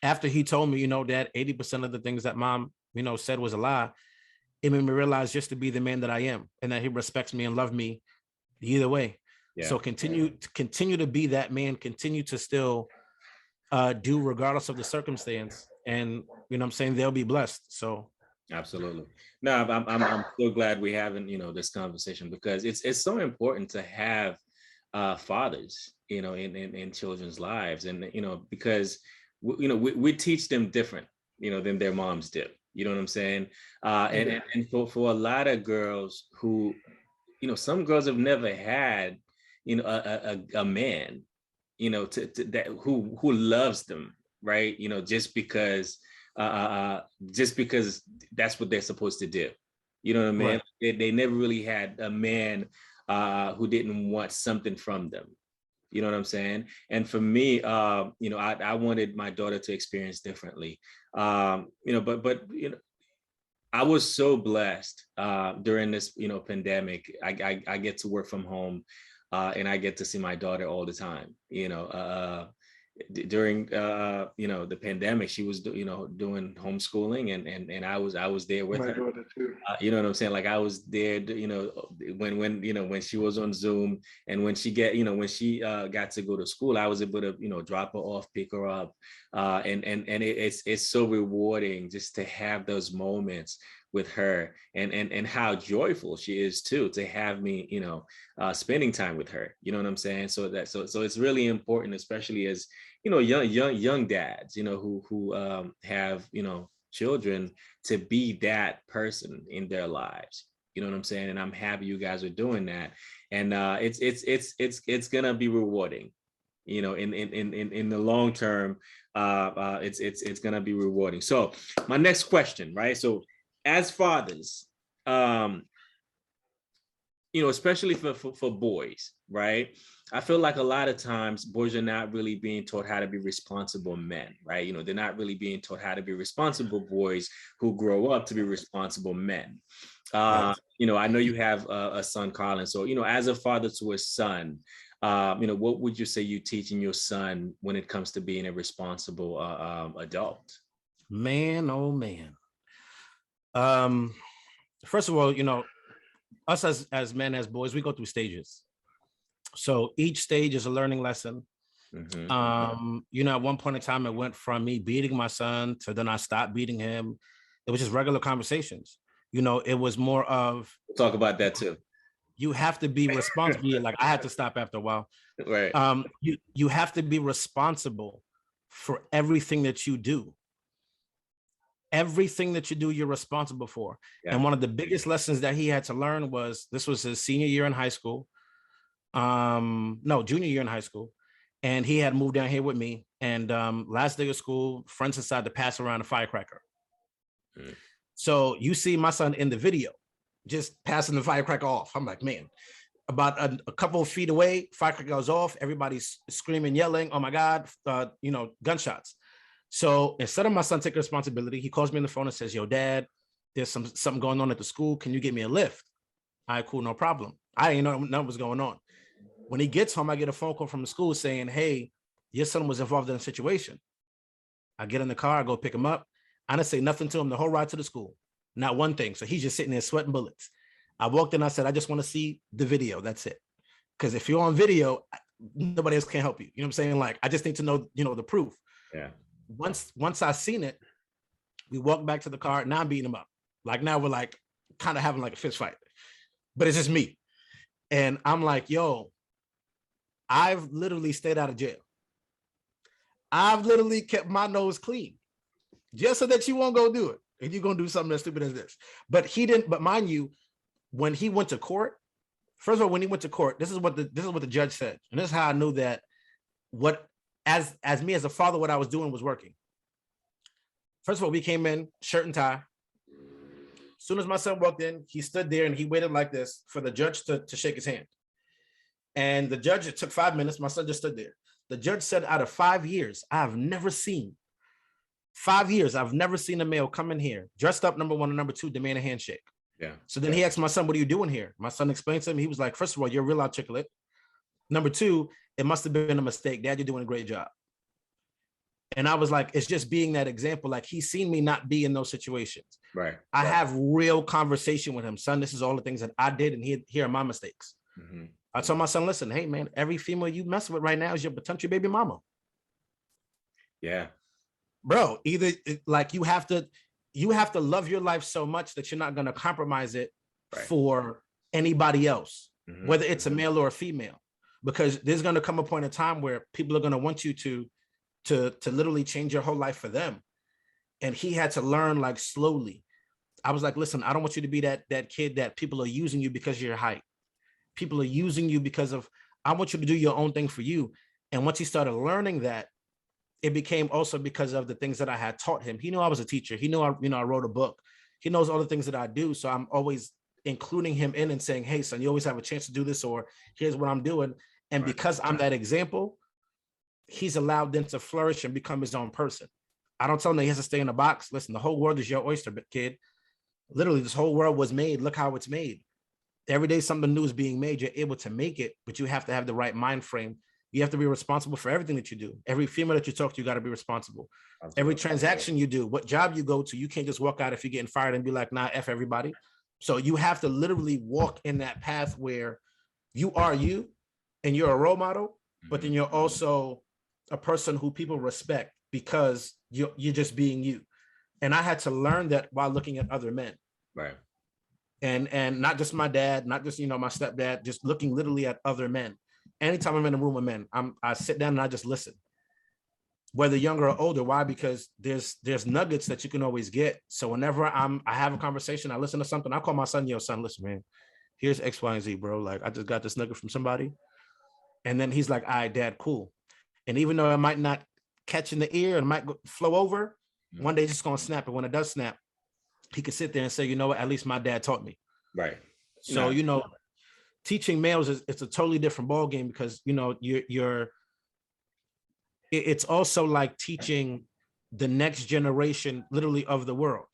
after he told me, you know, Dad, 80% of the things that mom, you know, said was a lie, it made me realize just to be the man that I am, and that he respects me and loves me either way. Yeah. So continue to be that man, continue to still do regardless of the circumstance, and you know what I'm saying, they'll be blessed. So absolutely. No, I'm so glad we having, you know, this conversation, because it's so important to have fathers, you know, in children's lives. And you know, because you know, we teach them different, you know, than their moms did. You know what I'm saying? And for a lot of girls who, you know, some girls have never had, you know, a man, you know, to that who loves them, right? You know, just because that's what they're supposed to do. You know what I mean? Right. They never really had a man who didn't want something from them. You know what I'm saying? And for me, you know, I wanted my daughter to experience differently. You know, but you know, I was so blessed during this, you know, pandemic. I get to work from home, and I get to see my daughter all the time. You know, during you know, the pandemic, she was you know, doing homeschooling, and I was there with her. You know what I'm saying? Like I was there, you know, when you know, when she was on Zoom, and when she got to go to school, I was able to, you know, drop her off, pick her up, and it's so rewarding just to have those moments with her, and how joyful she is too, to have me, you know, spending time with her. You know what I'm saying? So it's really important, especially as, you know, young dads, you know, who have, you know, children, to be that person in their lives. You know what I'm saying? And I'm happy you guys are doing that. And it's gonna be rewarding, you know, in the long term. It's gonna be rewarding. So my next question, right? So as fathers, you know, especially for boys, right? I feel like a lot of times boys are not really being taught how to be responsible men, right? You know, they're not really being taught how to be responsible boys who grow up to be responsible men. Right. You know, I know you have a son, Carlens. So, you know, as a father to a son, you know, what would you say you teaching your son when it comes to being a responsible adult? Man, oh man. First of all, you know, us as men, as boys, we go through stages. So each stage is a learning lesson. Mm-hmm. You know, at one point in time, it went from me beating my son to then I stopped beating him. It was just regular conversations. You know, it was more of, we'll talk about that too. You have to be responsible. Like I had to stop after a while. Right. You have to be responsible for everything that you do. Everything that you do, you're responsible for. Yeah. And one of the biggest lessons that he had to learn was, this was his senior year in high school. No, junior year in high school. And he had moved down here with me. And last day of school, friends decided to pass around a firecracker. Mm. So you see my son in the video, just passing the firecracker off. I'm like, man, about a couple of feet away, firecracker goes off. Everybody's screaming, yelling, oh my God, you know, gunshots. So instead of my son taking responsibility, he calls me on the phone and says, yo, Dad, there's something going on at the school. Can you get me a lift? All right, cool, no problem. I didn't know what was going on. When he gets home, I get a phone call from the school saying, hey, your son was involved in a situation. I get in the car, I go pick him up. I didn't say nothing to him the whole ride to the school. Not one thing. So he's just sitting there sweating bullets. I walked in, I said, I just want to see the video. That's it. Because if you're on video, nobody else can help you. You know what I'm saying? Like, I just need to know, you know, the proof. Yeah. once I seen it, we walked back to the car. Now I'm beating him up. Like now we're like kind of having like a fist fight, but it's just me. And I'm like, yo, I've literally stayed out of jail. I've literally kept my nose clean just so that you won't go do it. And you're going to do something as stupid as this. But he didn't, but mind you, when he went to court, first of all, when he went to court, this is what the judge said. And this is how I knew that as me as a father, what I was doing was working. First of all, we came in, shirt and tie. As soon as my son walked in, he stood there and he waited like this for the judge to shake his hand. And the judge, it took 5 minutes. My son just stood there. The judge said, out of 5 years, I've never seen 5 years, I've never seen a male come in here, dressed up, number one, and number two, demand a handshake. Yeah. So then he asked my son, what are you doing here? My son explained to him. He was like, first of all, you're real articulate. Number two, it must have been a mistake. Dad, you're doing a great job. And I was like, it's just being that example. Like he's seen me not be in those situations. Right. I have real conversation with him. Son, this is all the things that I did. And here are my mistakes. Mm-hmm. I told my son, listen, hey man, every female you mess with right now is your potential baby mama. Yeah. Bro, either like you have to love your life so much that you're not going to compromise it for anybody else, whether it's a male or a female, because there's going to come a point in time where people are going to want you to literally change your whole life for them. And he had to learn like slowly. I was like, listen, I don't want you to be that kid that people are using you because of your height. People are using you because of, I want you to do your own thing for you. And once he started learning that, it became also because of the things that I had taught him. He knew I was a teacher. He knew I wrote a book. He knows all the things that I do. So I'm always including him in and saying, hey, son, you always have a chance to do this, or here's what I'm doing. And because I'm that example, he's allowed then to flourish and become his own person. I don't tell him that he has to stay in a box. Listen, the whole world is your oyster, kid. Literally, this whole world was made. Look how it's made. Every day something new is being made. You're able to make it, but you have to have the right mind frame. You have to be responsible for everything that you do. Every female that you talk to, you got to be responsible. Absolutely. Every transaction you do, what job you go to, you can't just walk out if you're getting fired and be like, nah, F everybody. So you have to literally walk in that path where you are you and you're a role model, but then you're also a person who people respect because you're just being you. And I had to learn that while looking at other men. Right. And not just my dad, not just, my stepdad, just looking literally at other men. Anytime I'm in a room with men, I sit down and I just listen, whether younger or older. Why? Because there's nuggets that you can always get. So whenever I have a conversation, I listen to something, I call my son, yo, son, listen, man, here's X, Y, and Z, bro. Like, I just got this nugget from somebody. And then he's like, all right, dad, cool. And even though it might not catch in the ear and might flow over, one day it's just going to snap. And when it does snap, he can sit there and say, you know what, at least my dad taught me. Right. So, teaching males it's a totally different ball game because it's also like teaching the next generation literally of the world.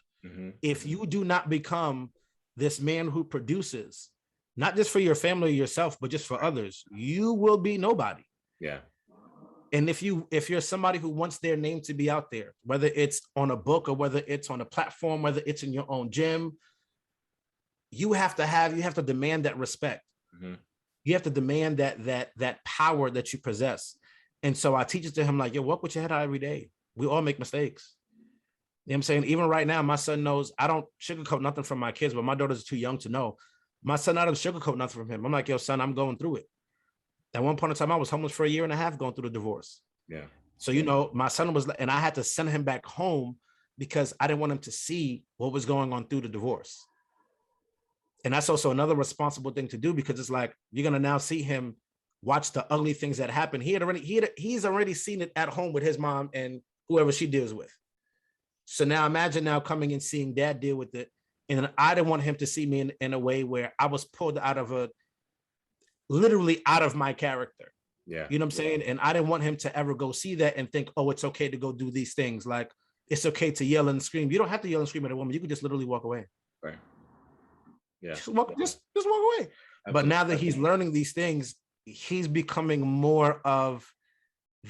If you do not become this man who produces, not just for your family or yourself, but just for others, you will be nobody. Yeah. And if you're somebody who wants their name to be out there, whether it's on a book or whether it's on a platform, whether it's in your own gym, you have to demand that respect. You have to demand that power that you possess. And so I teach it to him like, yo, walk with your head out every day. We all make mistakes. You know what I'm saying? Even right now, my son knows I don't sugarcoat nothing from my kids, but my daughter's too young to know. My son, I don't sugarcoat nothing from him. I'm like, yo, son, I'm going through it. At one point in time, I was homeless for a year and a half going through the divorce. Yeah. So, my son was, and I had to send him back home because I didn't want him to see what was going on through the divorce. And that's also another responsible thing to do because it's like, you're going to now see him watch the ugly things that happen. He's already seen it at home with his mom and whoever she deals with. So now imagine now coming and seeing dad deal with it. And I didn't want him to see me in a way where I was pulled literally out of my character. Yeah. You know what I'm saying? And I didn't want him to ever go see that and think, oh, it's okay to go do these things. Like, it's okay to yell and scream. You don't have to yell and scream at a woman. You can just literally walk away. Right. Yeah. Just walk away. Absolutely. But now that he's learning these things, he's becoming more of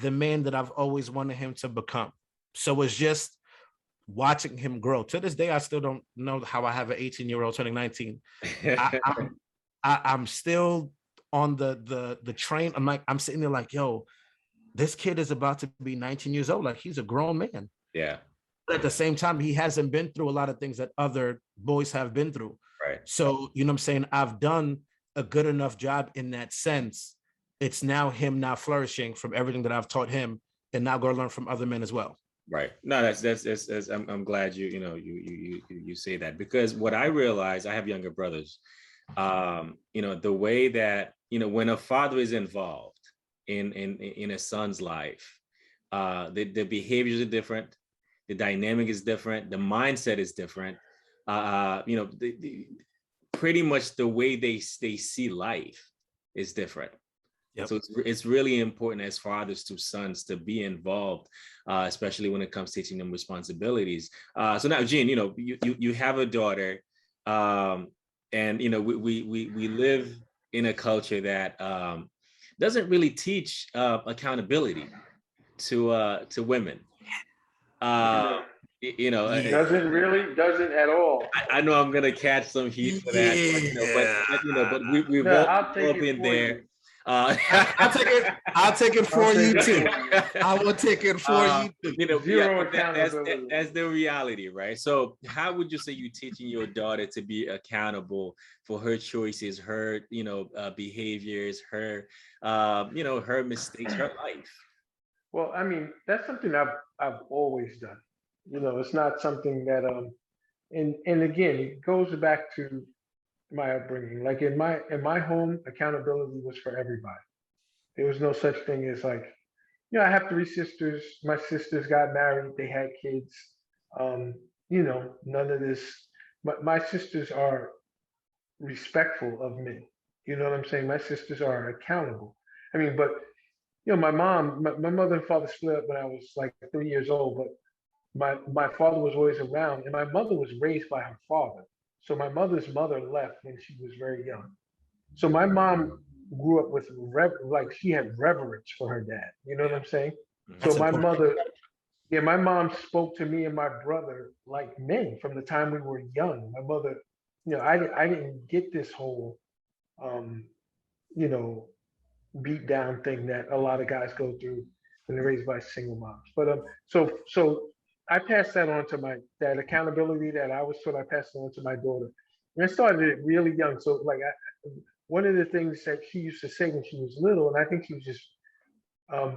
the man that I've always wanted him to become. So it's just watching him grow. To this day, I still don't know how I have an 18-year-old turning 19. I'm still on the train. I'm sitting there like, yo, This kid is about to be 19 years old. Like, he's a grown man. Yeah. But at the same time, he hasn't been through a lot of things that other boys have been through. Right. So, you know what I'm saying? I've done a good enough job in that sense. It's now him now flourishing from everything that I've taught him, and now go learn from other men as well. Right. No, that's I'm glad you say that, because what I realize, I have younger brothers. The way that, when a father is involved in a son's life, the behaviors are different, the dynamic is different, the mindset is different. Pretty much the way they see life is different. Yep. So it's really important as fathers to sons to be involved, especially when it comes to teaching them responsibilities. So now, Gene, you have a daughter, and we live in a culture that doesn't really teach accountability to women. Doesn't at all. I know I'm gonna catch some heat for that, but we've all been there. I'll take it for you too. I will take it for you too. That's the reality, right? So how would you say you're teaching your daughter to be accountable for her choices, her behaviors, her her mistakes, her life? Well, I mean, that's something I've always done. It's not something that and again, it goes back to my upbringing. Like in my home, accountability was for everybody. There was no such thing as like, I have 3 sisters. My sisters got married, they had kids. None of this. My sisters are respectful of me. You know what I'm saying? My sisters are accountable. I mean, but my mom, my mother and father split up when I was like 3 years old, but my father was always around, and my mother was raised by her father. So my mother's mother left when she was very young. So my mom grew up with she had reverence for her dad. You know what I'm saying? That's so my mom spoke to me and my brother like men from the time we were young. My mother, I didn't get this whole, beat down thing that a lot of guys go through when they're raised by single moms. But so I passed that on to that accountability that I was taught. I passed it on to my daughter, and I started it really young. So like one of the things that she used to say when she was little, and I think she was just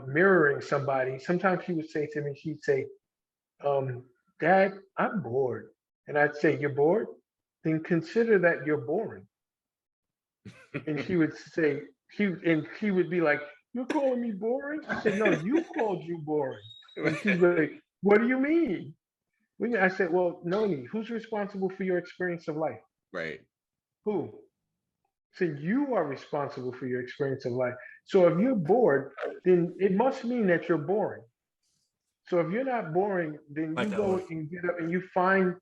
mirroring somebody. Sometimes she would say to me, she'd say, "Dad, I'm bored," and I'd say, "You're bored? Then consider that you're boring." And she would say, she would be like, "You're calling me boring?" I said, "No, you called you boring." And she's like, "What do you mean?" I said, "Well, Noni, who's responsible for your experience of life?" Right. Who? So you are responsible for your experience of life. So if you're bored, then it must mean that you're boring. So if you're not boring, then you go and get up and you find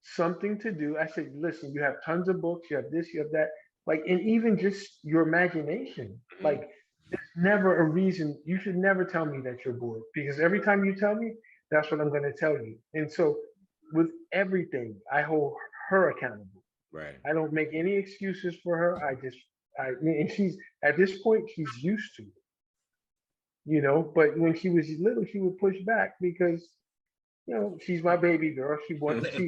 something to do. I said, listen, you have tons of books, you have this, you have that. Like, and even just your imagination. Like, there's never a reason. You should never tell me that you're bored, because every time you tell me, that's what I'm going to tell you. And so with everything, I hold her accountable. Right. I don't make any excuses for her. And she's, at this point, she's used to it. But when she was little, she would push back because, she's my baby girl. She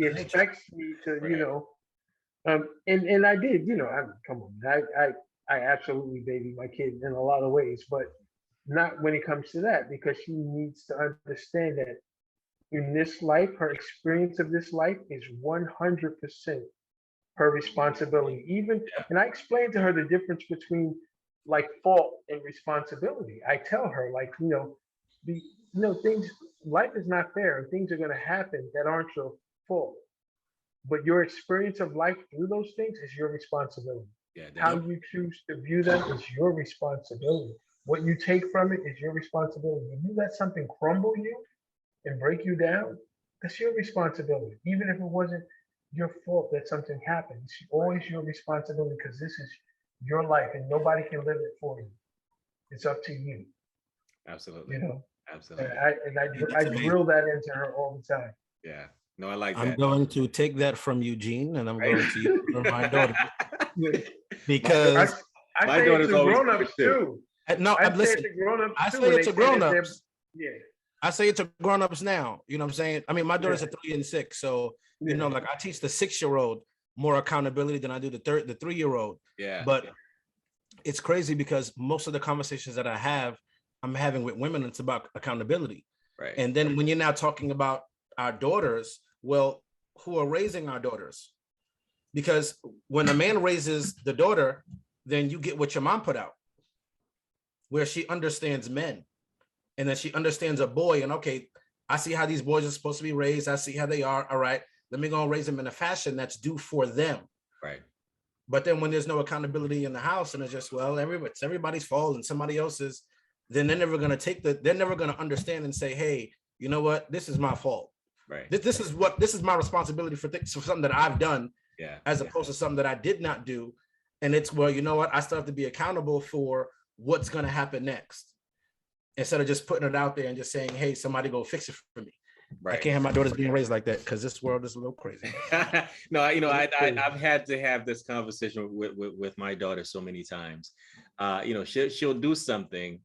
expects me to, right. And I did, come on, I absolutely baby my kid in a lot of ways, but not when it comes to that, because she needs to understand that in this life, her experience of this life is 100% her responsibility. And I explained to her the difference between like fault and responsibility. I tell her, like, things, life is not fair, and things are going to happen that aren't your fault. But your experience of life through those things is your responsibility. Yeah, how you choose to view them is your responsibility. What you take from it is your responsibility. If you let something crumble you and break you down, that's your responsibility. Even if it wasn't your fault that something happened, it's always your responsibility, because this is your life and nobody can live it for you. It's up to you. Absolutely. Absolutely. And I drill that into her all the time. Yeah. No, I like that. I'm going to take that from Eugene, and I'm going to use it for my daughter. Because my daughter's always grown-ups too. No, I'd say listen, it to grown-ups I too, say and it they to say that they're, grown-ups. yeah, I say it to grown-ups now. You know what I'm saying? I mean, my daughter's yeah, a 3 and 6. So, you yeah. know, like I teach the 6-year-old more accountability than I do the 3-year-old. Yeah. But it's crazy because most of the conversations that I'm having with women, it's about accountability. Right. And then when you're now talking about our daughters, well, who are raising our daughters? Because when a man raises the daughter, then you get what your mom put out, where she understands men, and then she understands a boy. And okay, I see how these boys are supposed to be raised. I see how they are. All right, let me go and raise them in a fashion that's due for them. Right. But then when there's no accountability in the house, and it's just, well, it's everybody's fault and somebody else's, then they're never going to they're never going to understand and say, hey, you know what, this is my fault. Right. This is my responsibility for something that I've done, as opposed to something that I did not do. And it's, well, you know what, I still have to be accountable for what's going to happen next, instead of just putting it out there and just saying, hey, somebody go fix it for me. Right. I can't have my daughters being raised like that, because this world is a little crazy. No, you know, I've had to have this conversation with my daughter so many times. You know, she'll do something,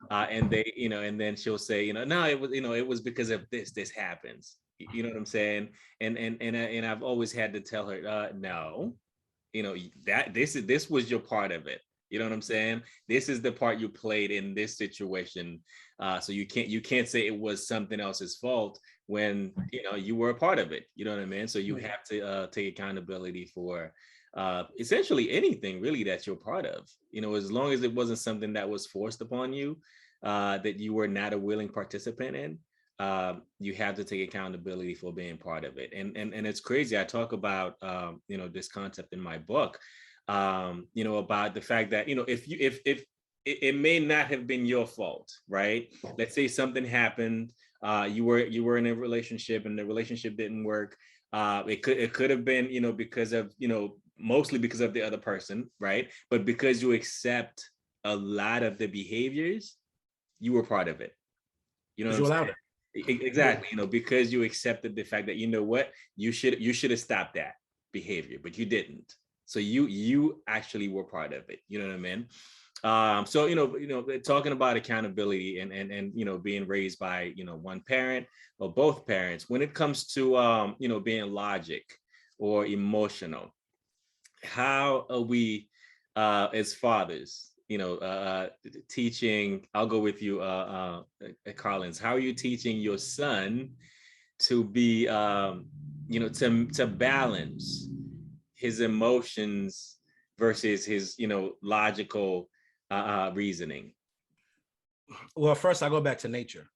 and they, you know, and then she'll say, you know, no, it was because of this happens. You know what I'm saying? And I've always had to tell her, no, you know, that this was your part of it. You know what I'm saying? This is the part you played in this situation. So you can't say it was something else's fault when, you know, you were a part of it. You know what I mean? So you have to take accountability for essentially anything really that you're part of. You know, as long as it wasn't something that was forced upon you, that you were not a willing participant in, you have to take accountability for being part of it. And it's crazy. I talk about you know, this concept in my book. You know, about the fact that, you know, if it may not have been your fault, right? Let's say something happened, you were in a relationship and the relationship didn't work. It could have been, you know, because of, you know, mostly because of the other person, right? But because you accept a lot of the behaviors, you were part of it. You know what I'm saying? Exactly. You know, because you accepted the fact that, you know what, you should have stopped that behavior, but you didn't. So you actually were part of it. You know what I mean? So, you know, talking about accountability and, you know, being raised by, you know, one parent or both parents, when it comes to, you know, being logic or emotional, how are we, as fathers, you know, teaching, I'll go with you, Carlens, how are you teaching your son to be, you know, to balance his emotions versus his, you know, logical reasoning? Well, first I go back to nature.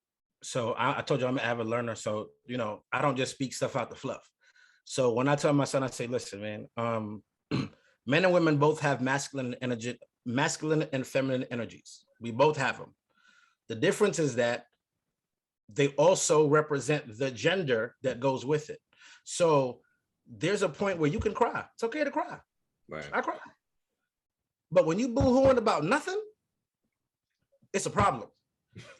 So I told you I'm an avid learner. So, you know, I don't just speak stuff out the fluff. So when I tell my son, I say, listen, man, men and women both have masculine and feminine energies. We both have them. The difference is that they also represent the gender that goes with it. So there's a point where you can cry. It's okay to cry. Right. I cry. But when you boo-hooing about nothing, it's a problem.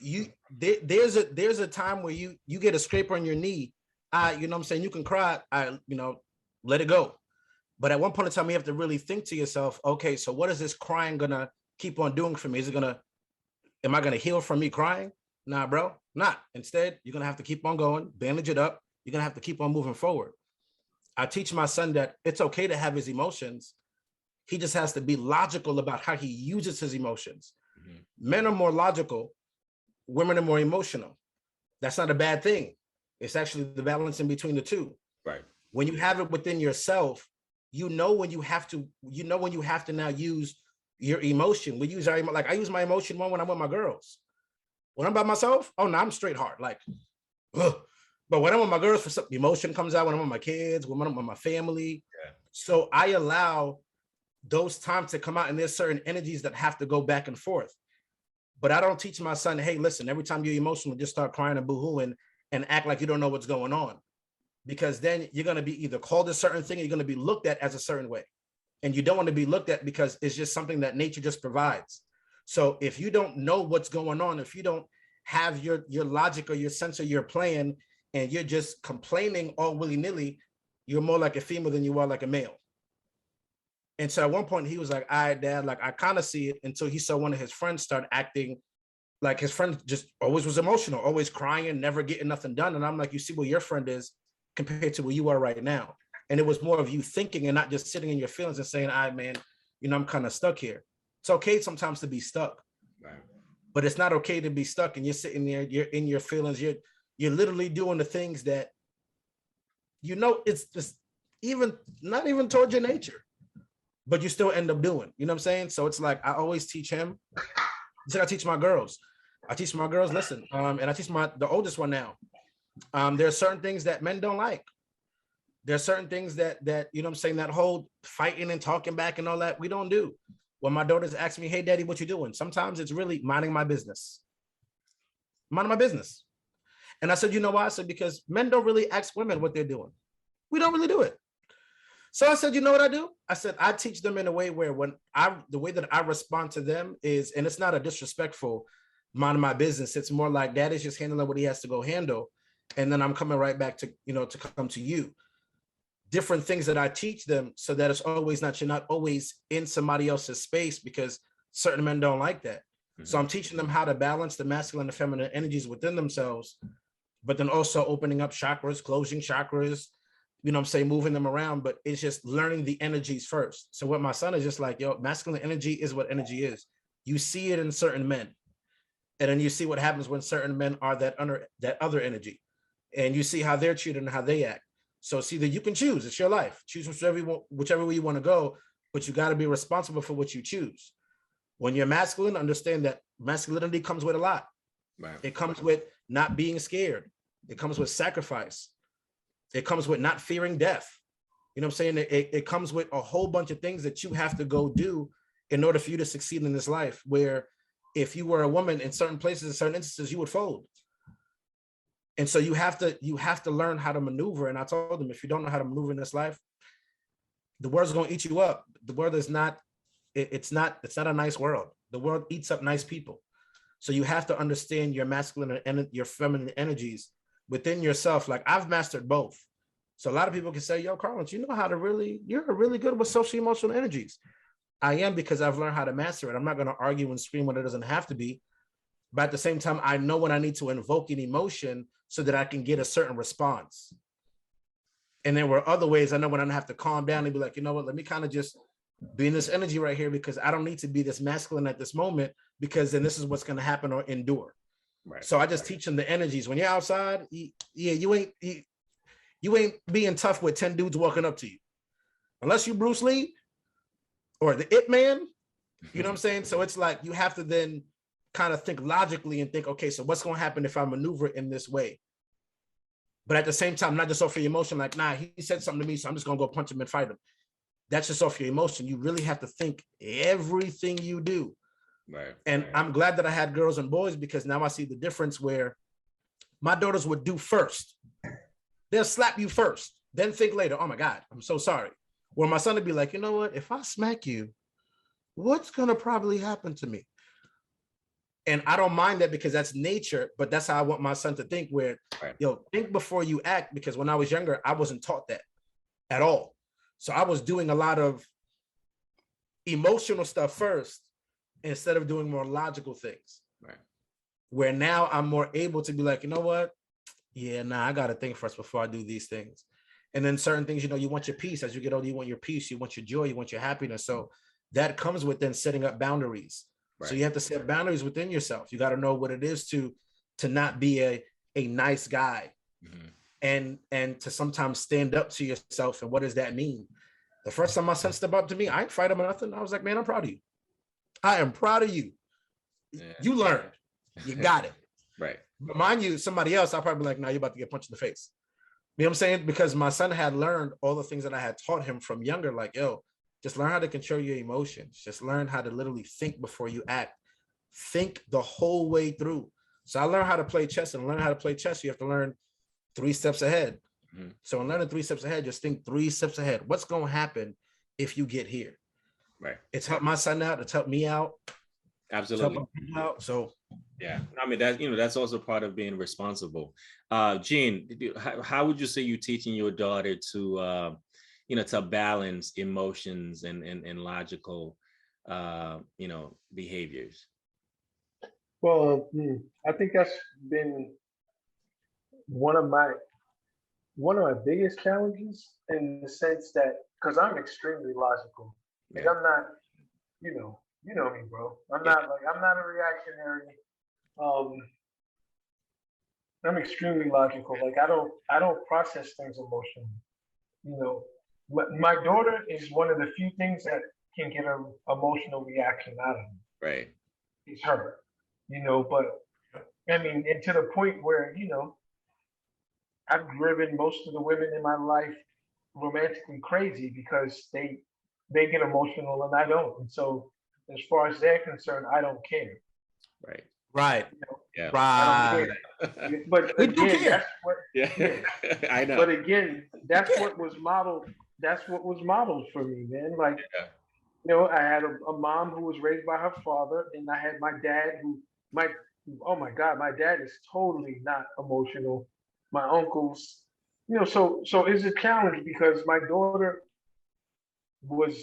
There's a time where you get a scrape on your knee. You know what I'm saying? You can cry. You know, let it go. But at one point in time, you have to really think to yourself, okay, so what is this crying gonna keep on doing for me? Am I gonna heal from me crying? Nah, bro, not. Instead, you're gonna have to keep on going, bandage it up. You're gonna have to keep on moving forward. I teach my son that it's okay to have his emotions. He just has to be logical about how he uses his emotions. Mm-hmm. Men are more logical. Women are more emotional. That's not a bad thing. It's actually the balance in between the two. Right. When you have it within yourself, you know when you have to now use your emotion. We use I use my emotion when I'm with my girls. When I'm by myself, oh no, I'm straight hard. Like, ugh. But when I'm with my girls, for some emotion comes out. When I'm with my kids, when I'm with my family. Yeah. So I allow those times to come out, and there's certain energies that have to go back and forth. But I don't teach my son, hey, listen, every time you're emotional, just start crying and boo-hooing and act like you don't know what's going on. Because then you're going to be either called a certain thing or you're going to be looked at as a certain way. And you don't want to be looked at because it's just something that nature just provides. So if you don't know what's going on, if you don't have your logic or your sense of your plan, and you're just complaining all willy-nilly, you're more like a female than you are like a male. And so at one point he was like, all right, dad, like I kind of see it, until he saw one of his friends start acting like his friend just always was emotional, always crying, never getting nothing done. And I'm like, you see where your friend is compared to where you are right now. And it was more of you thinking and not just sitting in your feelings and saying, all right, man, you know, I'm kind of stuck here. It's okay sometimes to be stuck, right, but it's not okay to be stuck and you're sitting there, you're in your feelings, you're literally doing the things that, you know, it's just even not even towards your nature, but you still end up doing, you know what I'm saying? So it's like, I always teach him. It's like I teach my girls. Listen, and I teach the oldest one now. There are certain things that men don't like. There are certain things that, you know what I'm saying, that whole fighting and talking back and all that, we don't do. When my daughters ask me, hey, daddy, what you doing? Sometimes it's really minding my business. Minding my business. And I said, you know why? I said, because men don't really ask women what they're doing. We don't really do it. So I said, you know what I do? I said, I teach them in a way where the way that I respond to them is, and it's not a disrespectful minding my business. It's more like daddy's just handling what he has to go handle. And then I'm coming right back to, you know, to come to you. Different things that I teach them so that it's always not, you're not always in somebody else's space, because certain men don't like that. Mm-hmm. So I'm teaching them how to balance the masculine and feminine energies within themselves, but then also opening up chakras, closing chakras, you know what I'm saying, moving them around, but it's just learning the energies first. So what my son is just like, yo, masculine energy is what energy is. You see it in certain men. And then you see what happens when certain men are that other energy. And you see how they're treated and how they act. So it's either you can choose, it's your life. Choose whichever way you want to go, but you got to be responsible for what you choose. When you're masculine, understand that masculinity comes with a lot. Right. It comes with not being scared. It comes with sacrifice. It comes with not fearing death. You know what I'm saying? It comes with a whole bunch of things that you have to go do in order for you to succeed in this life, where if you were a woman in certain places, in certain instances, you would fold. And so you have to learn how to maneuver. And I told them, if you don't know how to maneuver in this life, the world's going to eat you up. The world is not, it's not a nice world. The world eats up nice people. So you have to understand your masculine and your feminine energies within yourself. Like I've mastered both. So a lot of people can say, yo, Carlens, you know how to you're really good with social emotional energies. I am, because I've learned how to master it. I'm not going to argue and scream when it doesn't have to be. But at the same time, I know when I need to invoke an emotion so that I can get a certain response. And there were other ways I know when I have to calm down and be like, you know what, let me kind of just be in this energy right here, because I don't need to be this masculine at this moment, because then this is what's going to happen or endure. Right. So I just teach them the energies. When you're outside, you ain't being tough with 10 dudes walking up to you. Unless you Bruce Lee or the It Man, you know what I'm saying? So it's like you have to then kind of think logically and think, okay, so what's going to happen if I maneuver in this way? But at the same time, not just off your emotion, like, nah, he said something to me, so I'm just going to go punch him and fight him. That's just off your emotion. You really have to think everything you do. Right. And I'm glad that I had girls and boys, because now I see the difference, where my daughters would do first. They'll slap you first, then think later, oh my God, I'm so sorry. Where my son would be like, you know what, if I smack you, what's going to probably happen to me? And I don't mind that, because that's nature, but that's how I want my son to think, where, yo, think before you act, because when I was younger, I wasn't taught that at all. So I was doing a lot of emotional stuff first, instead of doing more logical things. Right. Where now I'm more able to be like, you know what? Yeah, nah, I got to think first before I do these things. And then certain things, you know, you want your peace. As you get older, you want your peace, you want your joy, you want your happiness. So that comes with then setting up boundaries. Right. So you have to set boundaries within yourself. You got to know what it is to not be a nice guy, and to sometimes stand up to yourself. And what does that mean? The first time my son stepped up to me, I ain't fight him or nothing. I was like, man, I'm proud of you. I am proud of you. Yeah. You learned. You got it. Right. But mind you, somebody else, I'll probably be like, no, you're about to get punched in the face. You know what I'm saying? Because my son had learned all the things that I had taught him from younger, like, yo, just learn how to control your emotions. Just learn how to literally think before you act. Think the whole way through. So I learned how to play chess, and learn how to play chess, you have to learn 3 steps ahead. Mm-hmm. So in learning 3 steps ahead, just think 3 steps ahead. What's going to happen if you get here? Right. It's helped my son out. It's helped me out. Absolutely. Out, so yeah, I mean, that's also part of being responsible. Gene, how would you say you're teaching your daughter to to balance emotions and logical, behaviors? Well, I think that's been one of my biggest challenges in the sense that because I'm extremely logical. Like Yeah. I'm not, you know me, bro. Yeah. I'm not a reactionary. Um, I'm extremely logical. Like I don't process things emotionally. You know, my daughter is one of the few things that can get an emotional reaction out of me. Right. It's her, but I mean, and to the point where, I've driven most of the women in my life romantically crazy because they get emotional and I don't. And so as far as they're concerned, I don't care. Right. Right. Yeah. I don't Right. care. But We do again, care. that's what Yeah. I know. but again, that's what was modeled. That's what was modeled for me, man. Like, Yeah. I had a mom who was raised by her father, and I had my dad my oh my God, my dad is totally not emotional. My uncles, so it's a challenge because my daughter was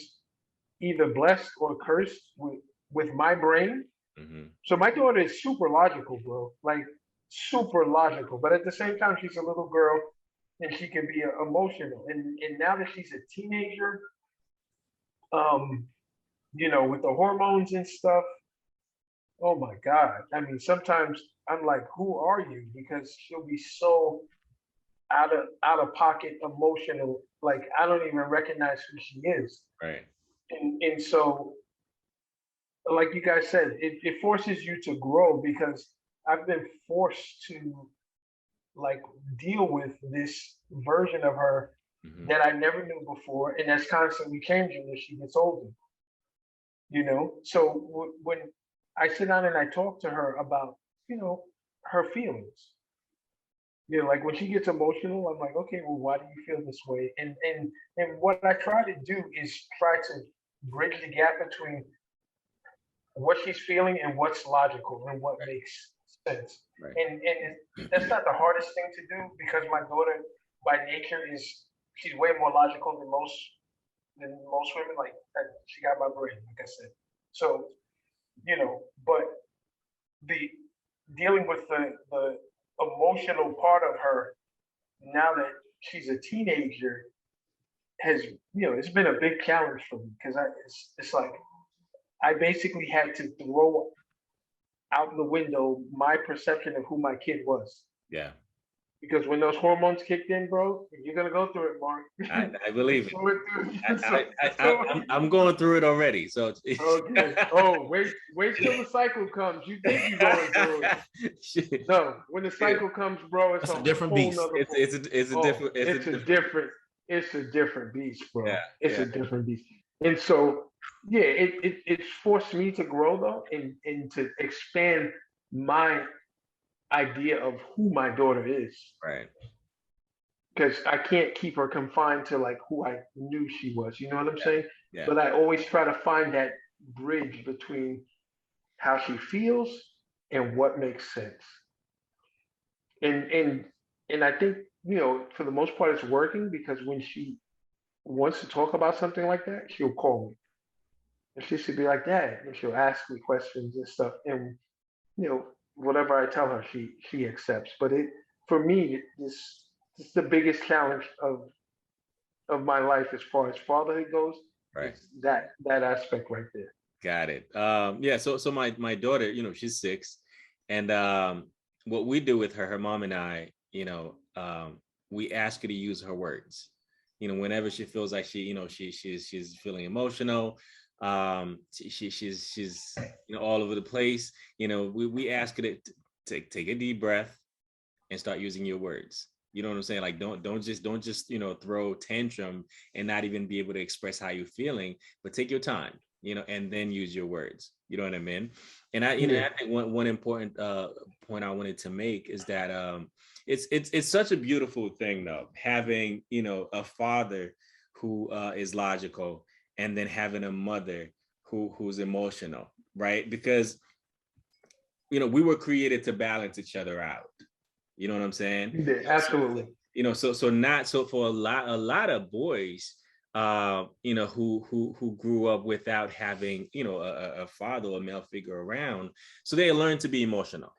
either blessed or cursed with my brain. Mm-hmm. So my daughter is super logical, bro. Like super logical, but at the same time, she's a little girl and she can be emotional. And now that she's a teenager, um, with the hormones and stuff, oh my God. I mean, sometimes I'm like, who are you? Because she'll be so out of pocket emotional, like I don't even recognize who she is. Right. And so like you guys said, it forces you to grow because I've been forced to like deal with this version of her Mm-hmm. that I never knew before, and that's constantly changing as she gets older. So when I sit down and I talk to her about her feelings, like when she gets emotional, I'm like, okay, well, why do you feel this way? And what I try to do is try to bridge the gap between what she's feeling and what's logical and what makes sense. Right. And that's not the hardest thing to do because my daughter by nature she's way more logical than most women. Like she got my brain, like I said. So, but the dealing with the emotional part of her now that she's a teenager has it's been a big challenge for me because it's like I basically had to throw out the window my perception of who my kid was. Yeah. Because when those hormones kicked in, bro, you're gonna go through it, Mark. I believe it. I'm going through it already. So okay. Oh, wait till the cycle comes. You think you're going through it? No, when the cycle comes, bro, it's a different beast. It's a different beast, bro. Yeah, It's a different beast. And so, yeah, it's forced me to grow though, and to expand my idea of who my daughter is. Right. Because I can't keep her confined to like who I knew she was. You know what I'm saying? Yeah. But I always try to find that bridge between how she feels and what makes sense. And I think for the most part it's working because when she wants to talk about something like that, she'll call me. And she should be like that, and she'll ask me questions and stuff. And whatever I tell her, she accepts. But for me, it's the biggest challenge of my life as far as fatherhood goes. Right. It's that aspect right there. Got it. Yeah. So my daughter, she's 6, and what we do with her mom and I, we ask her to use her words. Whenever she feels like she's feeling emotional, she's all over the place. We ask her to take a deep breath and start using your words. You know what I'm saying? Like don't just throw tantrum and not even be able to express how you're feeling, but take your time, and then use your words. You know what I mean? And I think one important point I wanted to make is that it's such a beautiful thing though, having a father who is logical and then having a mother who's emotional, right? Because we were created to balance each other out. You know what I'm saying? Yeah, absolutely. So for a lot of boys, who grew up without having, a father or a male figure around. So they learn to be emotional,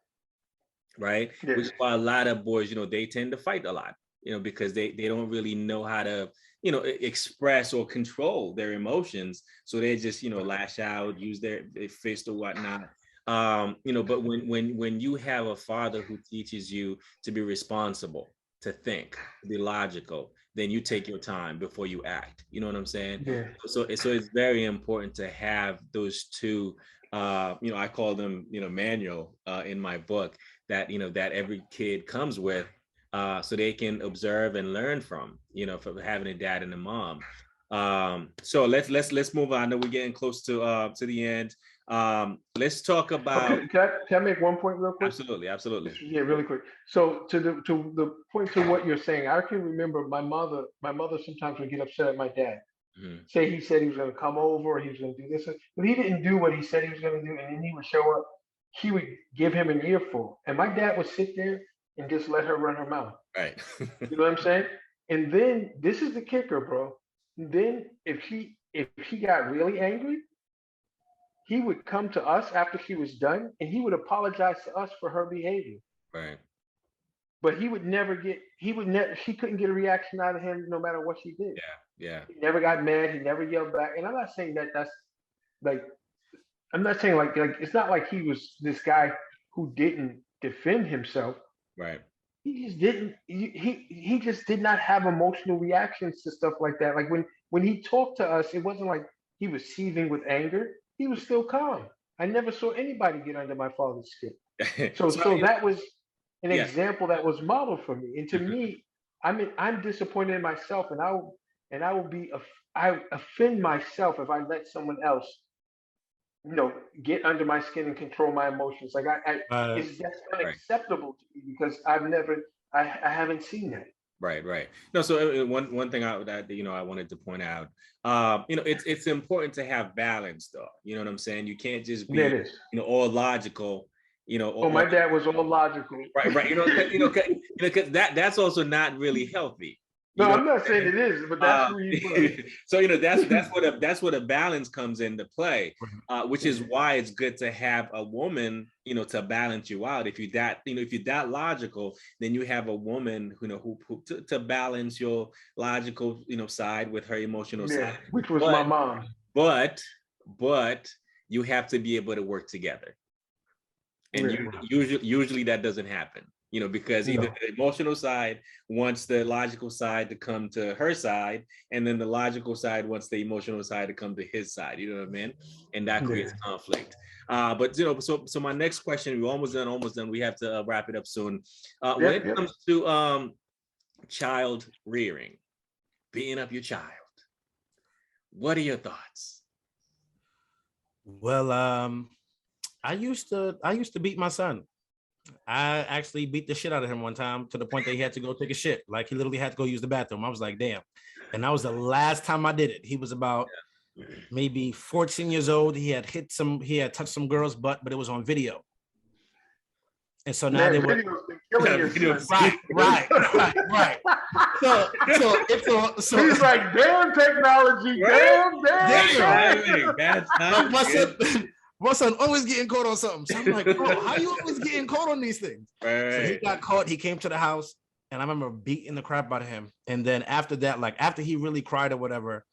right? Yes. Which is why a lot of boys, they tend to fight a lot, because they don't really know how to, express or control their emotions. So they just, lash out, use their fist or whatnot. But when you have a father who teaches you to be responsible, to think, to be logical, then you take your time before you act. You know what I'm saying? Yeah. So it's very important to have those two. I call them, manual in my book that that every kid comes with, so they can observe and learn from having a dad and a mom. So let's move on. I know we're getting close to the end. Let's talk about. Okay, can I make one point real quick? Absolutely. Yeah, really quick. So to the point to what you're saying, I can remember my mother sometimes would get upset at my dad. Mm-hmm. Say he said he was going to come over, he was going to do this, but he didn't do what he said he was going to do, and then he would show up. She would give him an earful, and my dad would sit there and just let her run her mouth. Right. You know what I'm saying? And then this is the kicker, bro. Then if he got really angry, he would come to us after she was done, and he would apologize to us for her behavior. Right. But he would never she couldn't get a reaction out of him no matter what she did. Yeah. He never got mad. He never yelled back. And I'm not saying that's like, I'm not saying like it's not like he was this guy who didn't defend himself. Right. He just didn't. He just did not have emotional reactions to stuff like that. Like when he talked to us, it wasn't like he was seething with anger. He was still calm. I never saw anybody get under my father's skin. So that was an example that was modeled for me. And to me, I'm disappointed in myself, and I offend myself if I let someone else, get under my skin and control my emotions. Like that's unacceptable to me because I haven't seen that. Right. No, so one thing I wanted to point out, it's important to have balance, though. You know what I'm saying? You can't just be, all logical. My dad was all logical. Right. Because that's also not really healthy. No, I'm not saying it is, but that's who he was. So that's what a balance comes into play, which is why it's good to have a woman, to balance you out. If you're that logical, then you have a woman, who to balance your logical, side with her emotional side, which was my mom. But you have to be able to work together, and usually that doesn't happen. Because either the emotional side wants the logical side to come to her side, and then the logical side wants the emotional side to come to his side. You know what I mean? And that creates conflict. But so my next question, we're almost done. We have to wrap it up soon. When it comes to child rearing, being up your child, what are your thoughts? Well, I used to beat my son. I actually beat the shit out of him one time to the point that he had to go take a shit. Like he literally had to go use the bathroom. I was like, damn. And that was the last time I did it. He was about maybe 14 years old. He had touched some girl's butt, but it was on video. And so now they were right. So he's like, damn technology, damn. Bad time. My son always getting caught on something. So I'm like, bro, how you always getting caught on these things? Right. So he got caught. He came to the house, and I remember beating the crap out of him. And then after that, like after he really cried or whatever,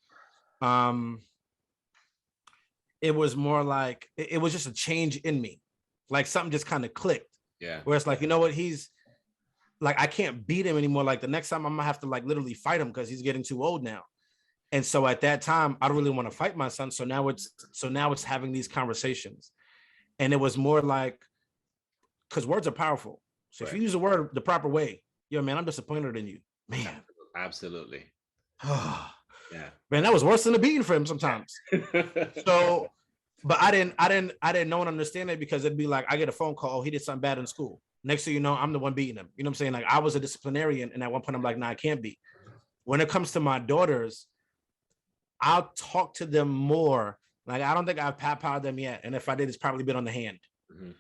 it was more like it was just a change in me. Like something just kind of clicked. Yeah. Where it's like, you know what? He's like, I can't beat him anymore. Like the next time I'm gonna have to like literally fight him because he's getting too old now. And so at that time, I don't really want to fight my son. So now it's having these conversations. And it was more like, because words are powerful. So if you use the word the proper way, man, I'm disappointed in you. Man. Absolutely. Yeah. Man, that was worse than a beating for him sometimes. So, but I didn't know and understand it because it'd be like, I get a phone call, he did something bad in school. Next thing you know, I'm the one beating him. You know what I'm saying? Like I was a disciplinarian, and at one point I'm like, nah, I can't be. When it comes to my daughters, I'll talk to them more. Like, I don't think I've pat-pawed them yet. And if I did, it's probably been on the hand. Mm-hmm.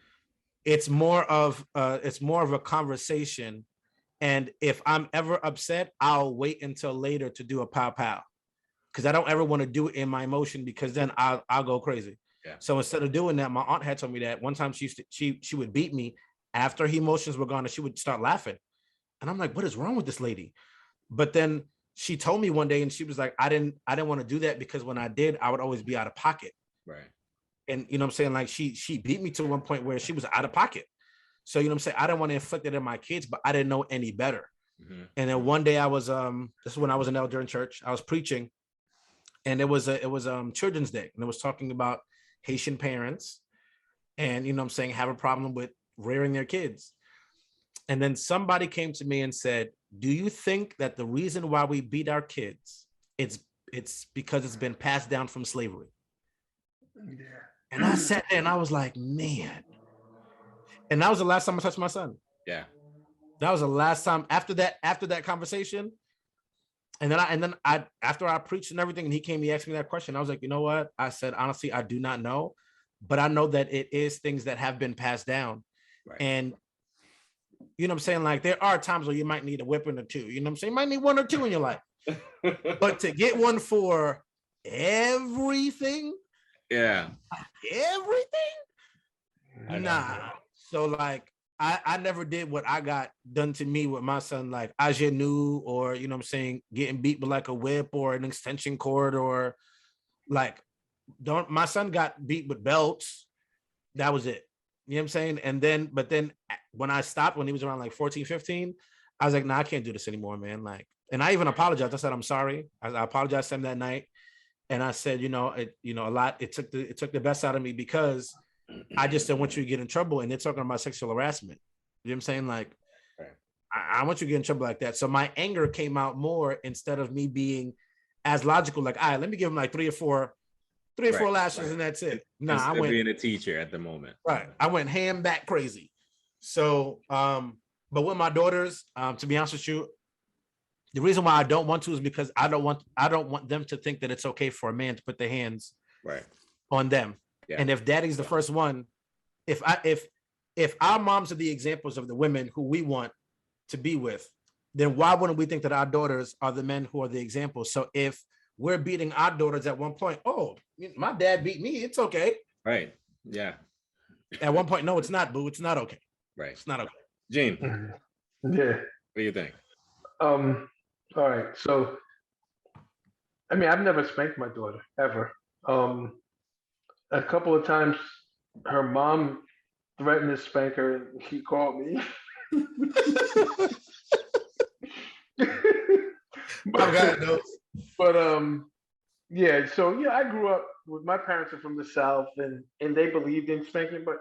It's more of a conversation. And if I'm ever upset, I'll wait until later to do a pow-pow. because I don't ever want to do it in my emotion, because then I'll go crazy. Yeah. So instead of doing that, my aunt had told me that one time she would beat me after her emotions were gone, and she would start laughing. And I'm like, what is wrong with this lady? But then she told me one day, and she was like, I didn't want to do that, because when I did, I would always be out of pocket. Right. And you know what I'm saying? Like she beat me to one point where she was out of pocket. So you know what I'm saying? I didn't want to inflict it on my kids, but I didn't know any better. Mm-hmm. And then one day I was this is when I was an elder in church. I was preaching, and it was Children's Day, and it was talking about Haitian parents, and you know what I'm saying, have a problem with rearing their kids. And then somebody came to me and said, do you think that the reason why we beat our kids, it's because it's been passed down from slavery? Yeah. And I sat there and I was like, man. And that was the last time I touched my son. Yeah. That was the last time. After that conversation. And then I after I preached and everything, and he asked me that question, I was like, you know what? I said, honestly, I do not know, but I know that it is things that have been passed down. Right. And you know what I'm saying? Like, there are times where you might need a whipping or two. You know what I'm saying? You might need one or two in your life. But to get one for everything. Yeah. Everything? Nah. So like, I never did what I got done to me with my son, like ingenue, or, you know what I'm saying, getting beat with like a whip or an extension cord, or like, my son got beat with belts. That was it. You know what I'm saying? But then when I stopped, when he was around like 14, 15, I was like, nah, I can't do this anymore, man. Like, and I even apologized. I said, I'm sorry. I apologized to him that night. And I said, it took the best out of me, because I just don't want you to get in trouble. And they're talking about sexual harassment. You know what I'm saying? Like, right. I want you to get in trouble like that. So my anger came out more, instead of me being as logical, like, all right, let me give him like three or four lashes, and that's it. Nah, I went being a teacher at the moment. Right. I went ham back crazy. So, but with my daughters, to be honest with you, the reason why I don't want to is because I don't want them to think that it's okay for a man to put their hands on them. Yeah. And if daddy's the first one, if our moms are the examples of the women who we want to be with, then why wouldn't we think that our daughters are the men who are the examples? So if we're beating our daughters at one point, oh, my dad beat me, it's okay. Right. Yeah. At one point, no, it's not, boo. It's not okay. Right. It's not okay. Gene. Yeah. What do you think? All right. So, I mean, I've never spanked my daughter, ever. A couple of times her mom threatened to spank her, and she called me. Yeah, so yeah, I grew up with, my parents are from the South, and they believed in spanking, but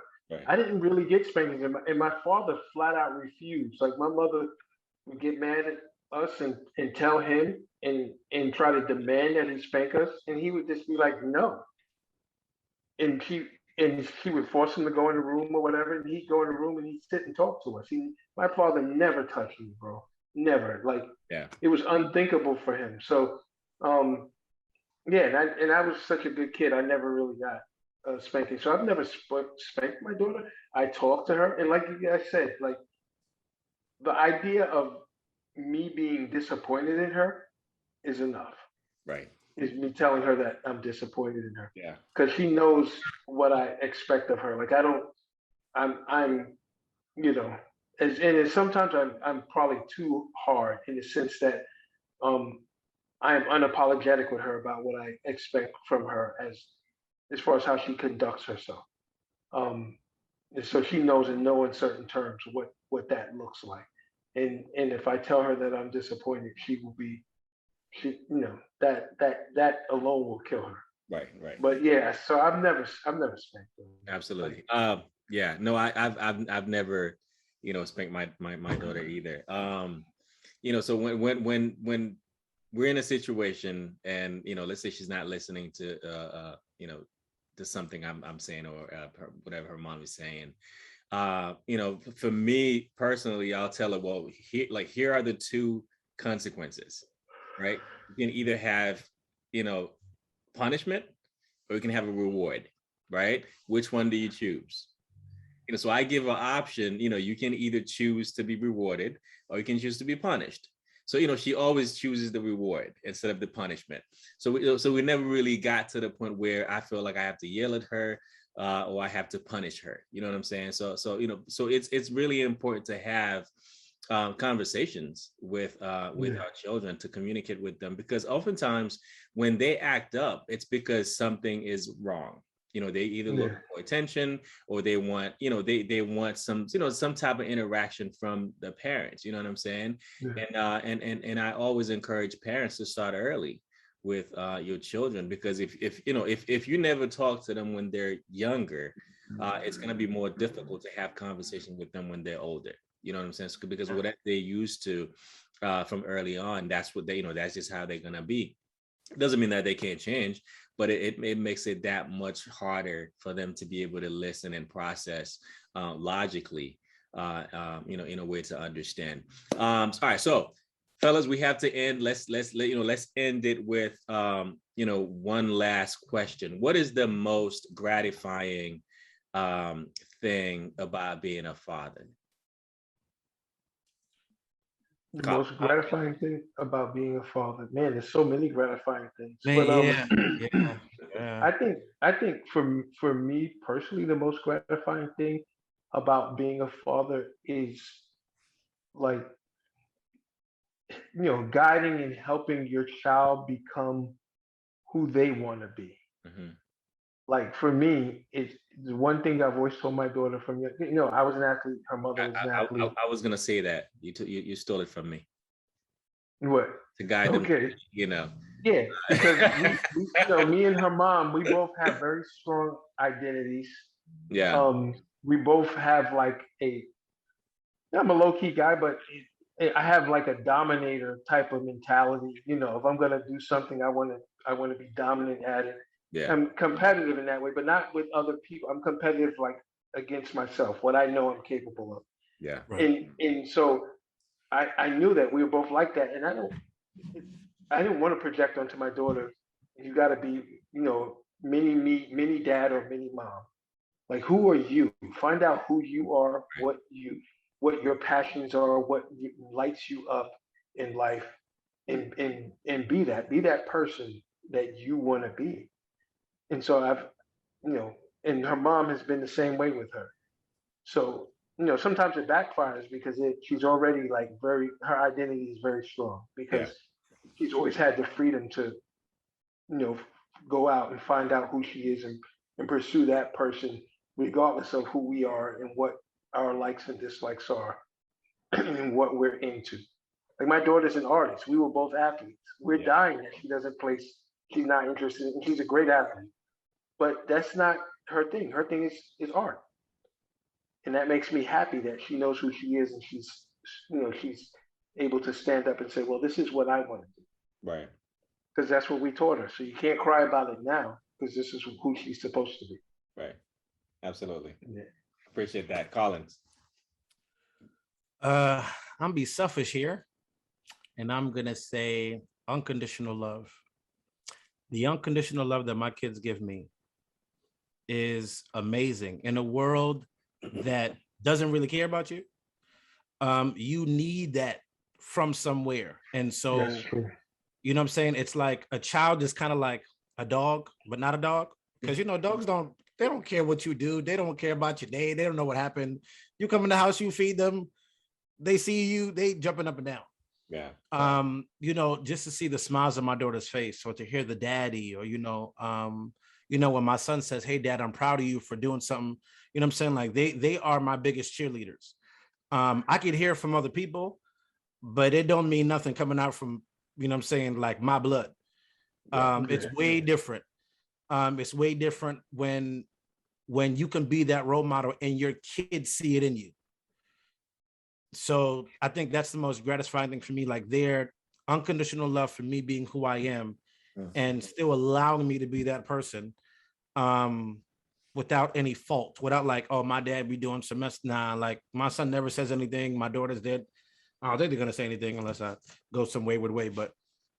I didn't really get spankings, and my father flat out refused. Like, my mother would get mad at us and tell him and try to demand that he spank us, and he would just be like, no. And she would force him to go in the room or whatever, and he'd go in the room and he'd sit and talk to us. My father never touched me, bro. Never. Like, it was unthinkable for him. So, yeah, and I was such a good kid. I never really got spanking. So I've never spanked my daughter. I talked to her, and like you guys said, like, the idea of me being disappointed in her is enough. Right. Is me telling her that I'm disappointed in her. Yeah. Because she knows what I expect of her. Like, I'm, and sometimes I'm probably too hard, in the sense that I am unapologetic with her about what I expect from her as far as how she conducts herself. And so she knows in no uncertain terms what that looks like. And if I tell her that I'm disappointed, that alone will kill her. Right. But yeah, so I've never spanked her. Absolutely. Yeah. No, I've never, spanked my daughter either. So when we're in a situation, and let's say she's not listening to to something I'm saying, or whatever her mom is saying, for me personally, I'll tell her, well, here are the two consequences, right? You can either have punishment, or you can have a reward, right? Which one do you choose? So I give an option. You can either choose to be rewarded, or you can choose to be punished. So, she always chooses the reward instead of the punishment. So we never really got to the point where I feel like I have to yell at her or I have to punish her. You know what I'm saying? So it's really important to have conversations with our children, to communicate with them, because oftentimes when they act up, it's because something is wrong. They either look for attention, or they want, they want some, some type of interaction from the parents. You know what I'm saying? Yeah. And I always encourage parents to start early with your children, because if you never talk to them when they're younger, it's going to be more difficult to have conversation with them when they're older. You know what I'm saying? Because what they're used to from early on, that's what that's just how they're going to be. It doesn't mean that they can't change, but it makes it that much harder for them to be able to listen and process logically, in a way to understand. All right, so fellas, we have to end. Let's end it with one last question. What is the most gratifying thing about being a father? The most gratifying thing about being a father, man, there's so many gratifying things. Man, But yeah. I think for me personally, the most gratifying thing about being a father is like, guiding and helping your child become who they want to be. Mm-hmm. Like for me, it's the one thing I've always told my daughter from I was an athlete. Her mother was an athlete. I was gonna say that you stole it from me. What? To guide them, Okay. Yeah, because we me and her mom, we both have very strong identities. Yeah. We both have like I'm a low key guy, but I have like a dominator type of mentality. If I'm gonna do something, I want to be dominant at it. Yeah. I'm competitive in that way, but not with other people. I'm competitive like against myself, what I know I'm capable of. Yeah. Right. And so I knew that we were both like that, and I didn't want to project onto my daughter, you got to be, mini me, mini dad, or mini mom. Like, who are you? Find out who you are, what your passions are, what lights you up in life, and be that person that you want to be. And so and her mom has been the same way with her. So sometimes it backfires because she's already like her identity is very strong because she's always had the freedom to you know go out and find out who she is and pursue that person regardless of who we are and what our likes and dislikes are and what we're into. Like my daughter's an artist. We were both athletes. We're dying that she doesn't play. She's not interested. And she's a great athlete, but that's not her thing. Her thing is art, and that makes me happy that she knows who she is and she's able to stand up and say, well, this is what I want to do. Right. Because that's what we taught her. So you can't cry about it now because this is who she's supposed to be. Right. Absolutely. Yeah. Appreciate that. Carlens. I'm be selfish here, and I'm gonna say unconditional love. The unconditional love that my kids give me is amazing. In a world that doesn't really care about you, you need that from somewhere. And so, That's true. you know what I'm saying? It's like a child is kind of like a dog, but not a dog. Because, dogs don't care what you do. They don't care about your day. They don't know what happened. You come in the house, you feed them. They see you, they jumping up and down. Yeah. Just to see the smiles on my daughter's face, or to hear the daddy, or, when my son says, hey, dad, I'm proud of you for doing something, you know what I'm saying? Like they are my biggest cheerleaders. I could hear from other people, but it don't mean nothing coming out from, like my blood. It's way different. It's way different when you can be that role model and your kids see it in you. So I think that's the most gratifying thing for me, like their unconditional love for me being who I am and still allowing me to be that person without any fault, without like, oh, my dad be doing semester. Nah, like my son never says anything. My daughter's dead. I don't think they're going to say anything unless I go some wayward way. But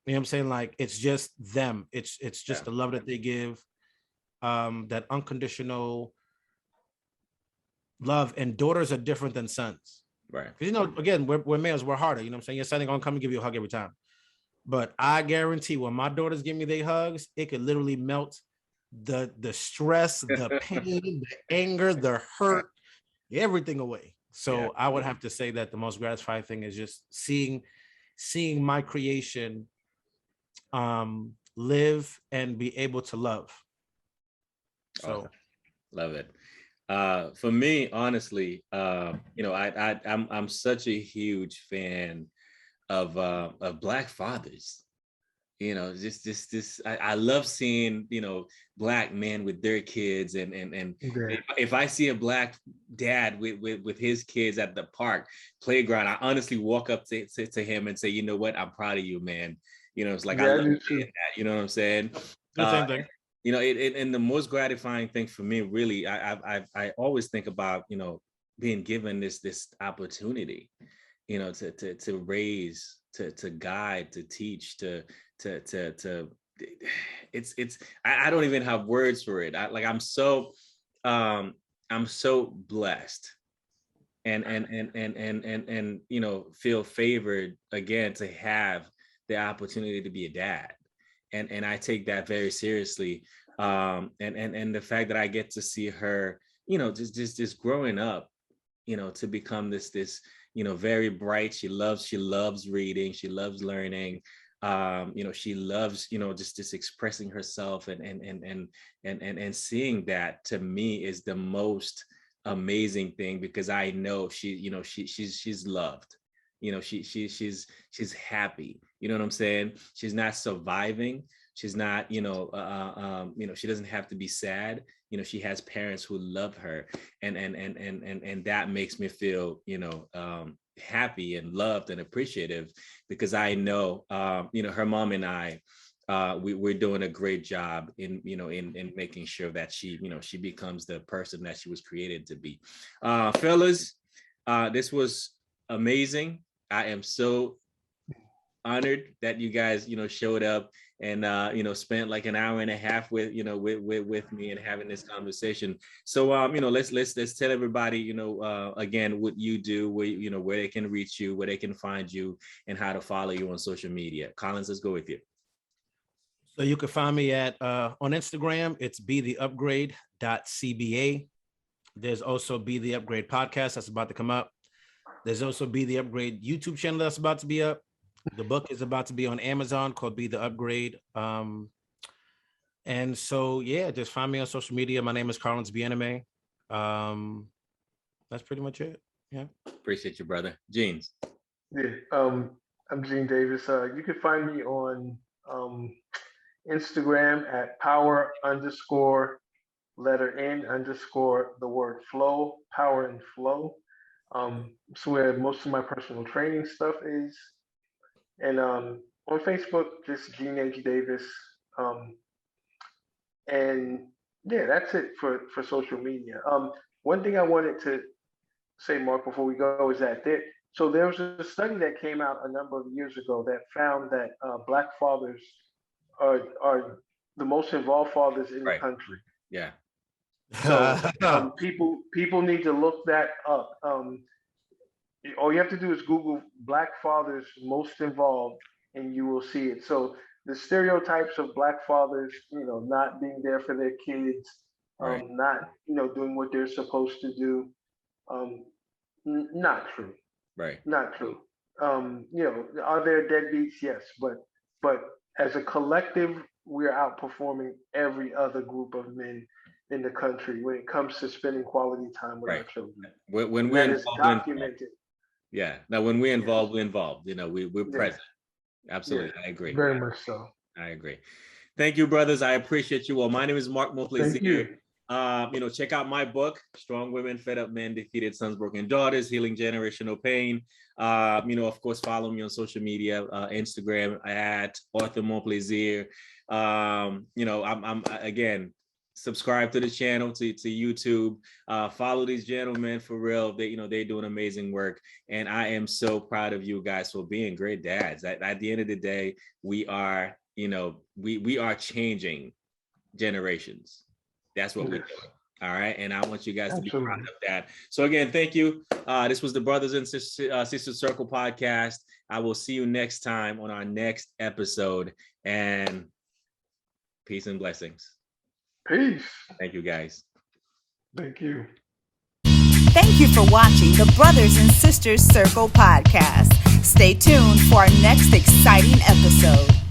you know what I'm saying? Like, it's just them. It's just the love that they give, that unconditional love. And daughters are different than sons. Right. Because, you know, again, we're males, we're harder. You know what I'm saying? Your son ain't gonna come and give you a hug every time. But I guarantee when my daughters give me their hugs, it could literally melt the stress, the pain, the anger, the hurt, everything away. So Yeah. I would have to say that the most gratifying thing is just seeing my creation live and be able to love. So Awesome. Love it. For me, honestly, you know, I'm such a huge fan of Black fathers. You know, just I love seeing, you know, Black men with their kids, and Yeah. if I see a Black dad with his kids at the park playground, I honestly walk up to him and say, you know what, I'm proud of you, man. You know, it's like I Yeah, I love do seeing too. that. You know what I'm saying? the same thing. You know, and the most gratifying thing for me, really, I always think about, you know, being given this opportunity, you know, to raise, to guide, to teach, to it's I don't even have words for it. I'm so blessed, and you know, feel favored again to have the opportunity to be a dad, and I take that very seriously. And the fact that I get to see her, you know, just growing up, you know, to become this, you know, very bright. She loves reading. She loves learning. You know, she loves, you know, just expressing herself, and seeing that, to me, is the most amazing thing, because I know she, you know, she's loved. You know, she's happy. You know what I'm saying? She's not surviving. She's not, you know, you know, she doesn't have to be sad. You know, she has parents who love her, and that makes me feel, you know, happy and loved and appreciative, because I know, you know, her mom and I, we're doing a great job in, you know, in making sure that she, you know, she becomes the person that she was created to be. Fellas, this was amazing. I am so honored that you guys, you know, showed up and, you know, spent like an hour and a half with, you know, with me and having this conversation. So, you know, let's tell everybody, you know, again, what you do, where, you know, where they can reach you, where they can find you, and how to follow you on social media. Carlens, let's go with you. So you can find me at on Instagram, it's betheupgrade.cba. There's also Be the Upgrade podcast that's about to come up. There's also Be the Upgrade YouTube channel that's about to be up. The book is about to be on Amazon called Be the Upgrade. And so, yeah, just find me on social media. My name is Carlens Bieneme. That's pretty much it. Yeah. Appreciate you, brother. Jeans. Yeah. I'm Gene Davis. You can find me on Instagram at power_letter N_the word flow, power and flow. It's where most of my personal training stuff is. And on Facebook, just Gene H. Davis. Um, and yeah, that's it for social media. One thing I wanted to say, Mark, before we go, is that there was a study that came out a number of years ago that found that Black fathers are the most involved fathers in the Right. country. Yeah. So people need to look that up. All you have to do is Google Black fathers most involved, and you will see it. So the stereotypes of Black fathers, you know, not being there for their kids, Right. not, you know, doing what they're supposed to do, not true. Right. Not true. You know, are there deadbeats? Yes, but as a collective, we're outperforming every other group of men in the country when it comes to spending quality time with our Right. children. When That we're is involved, documented. yeah. Now, when we're Yes. involved, we're involved. You know, we're Yes. present. Absolutely. Yes. I agree. Very much so. I agree. Thank you, brothers. I appreciate you all. My name is Mark Mopley. Thank you. You know, check out my book, Strong Women, Fed Up Men, Defeated Sons, Broken Daughters, Healing Generational Pain. You know, of course, follow me on social media, Instagram at Arthur Montplaisir. You know, I'm again, subscribe to the channel, to YouTube. Follow these gentlemen for real. They, you know, they're doing amazing work. And I am so proud of you guys for being great dads. At the end of the day, we are, you know, we are changing generations. That's what we do. All right. And I want you guys to be proud Absolutely. of that. So again, thank you. This was the Brothers and Sisters Circle podcast. I will see you next time on our next episode. And peace and blessings. Peace. Thank you, guys. Thank you. Thank you for watching the Brothers and Sisters Circle podcast. Stay tuned for our next exciting episode.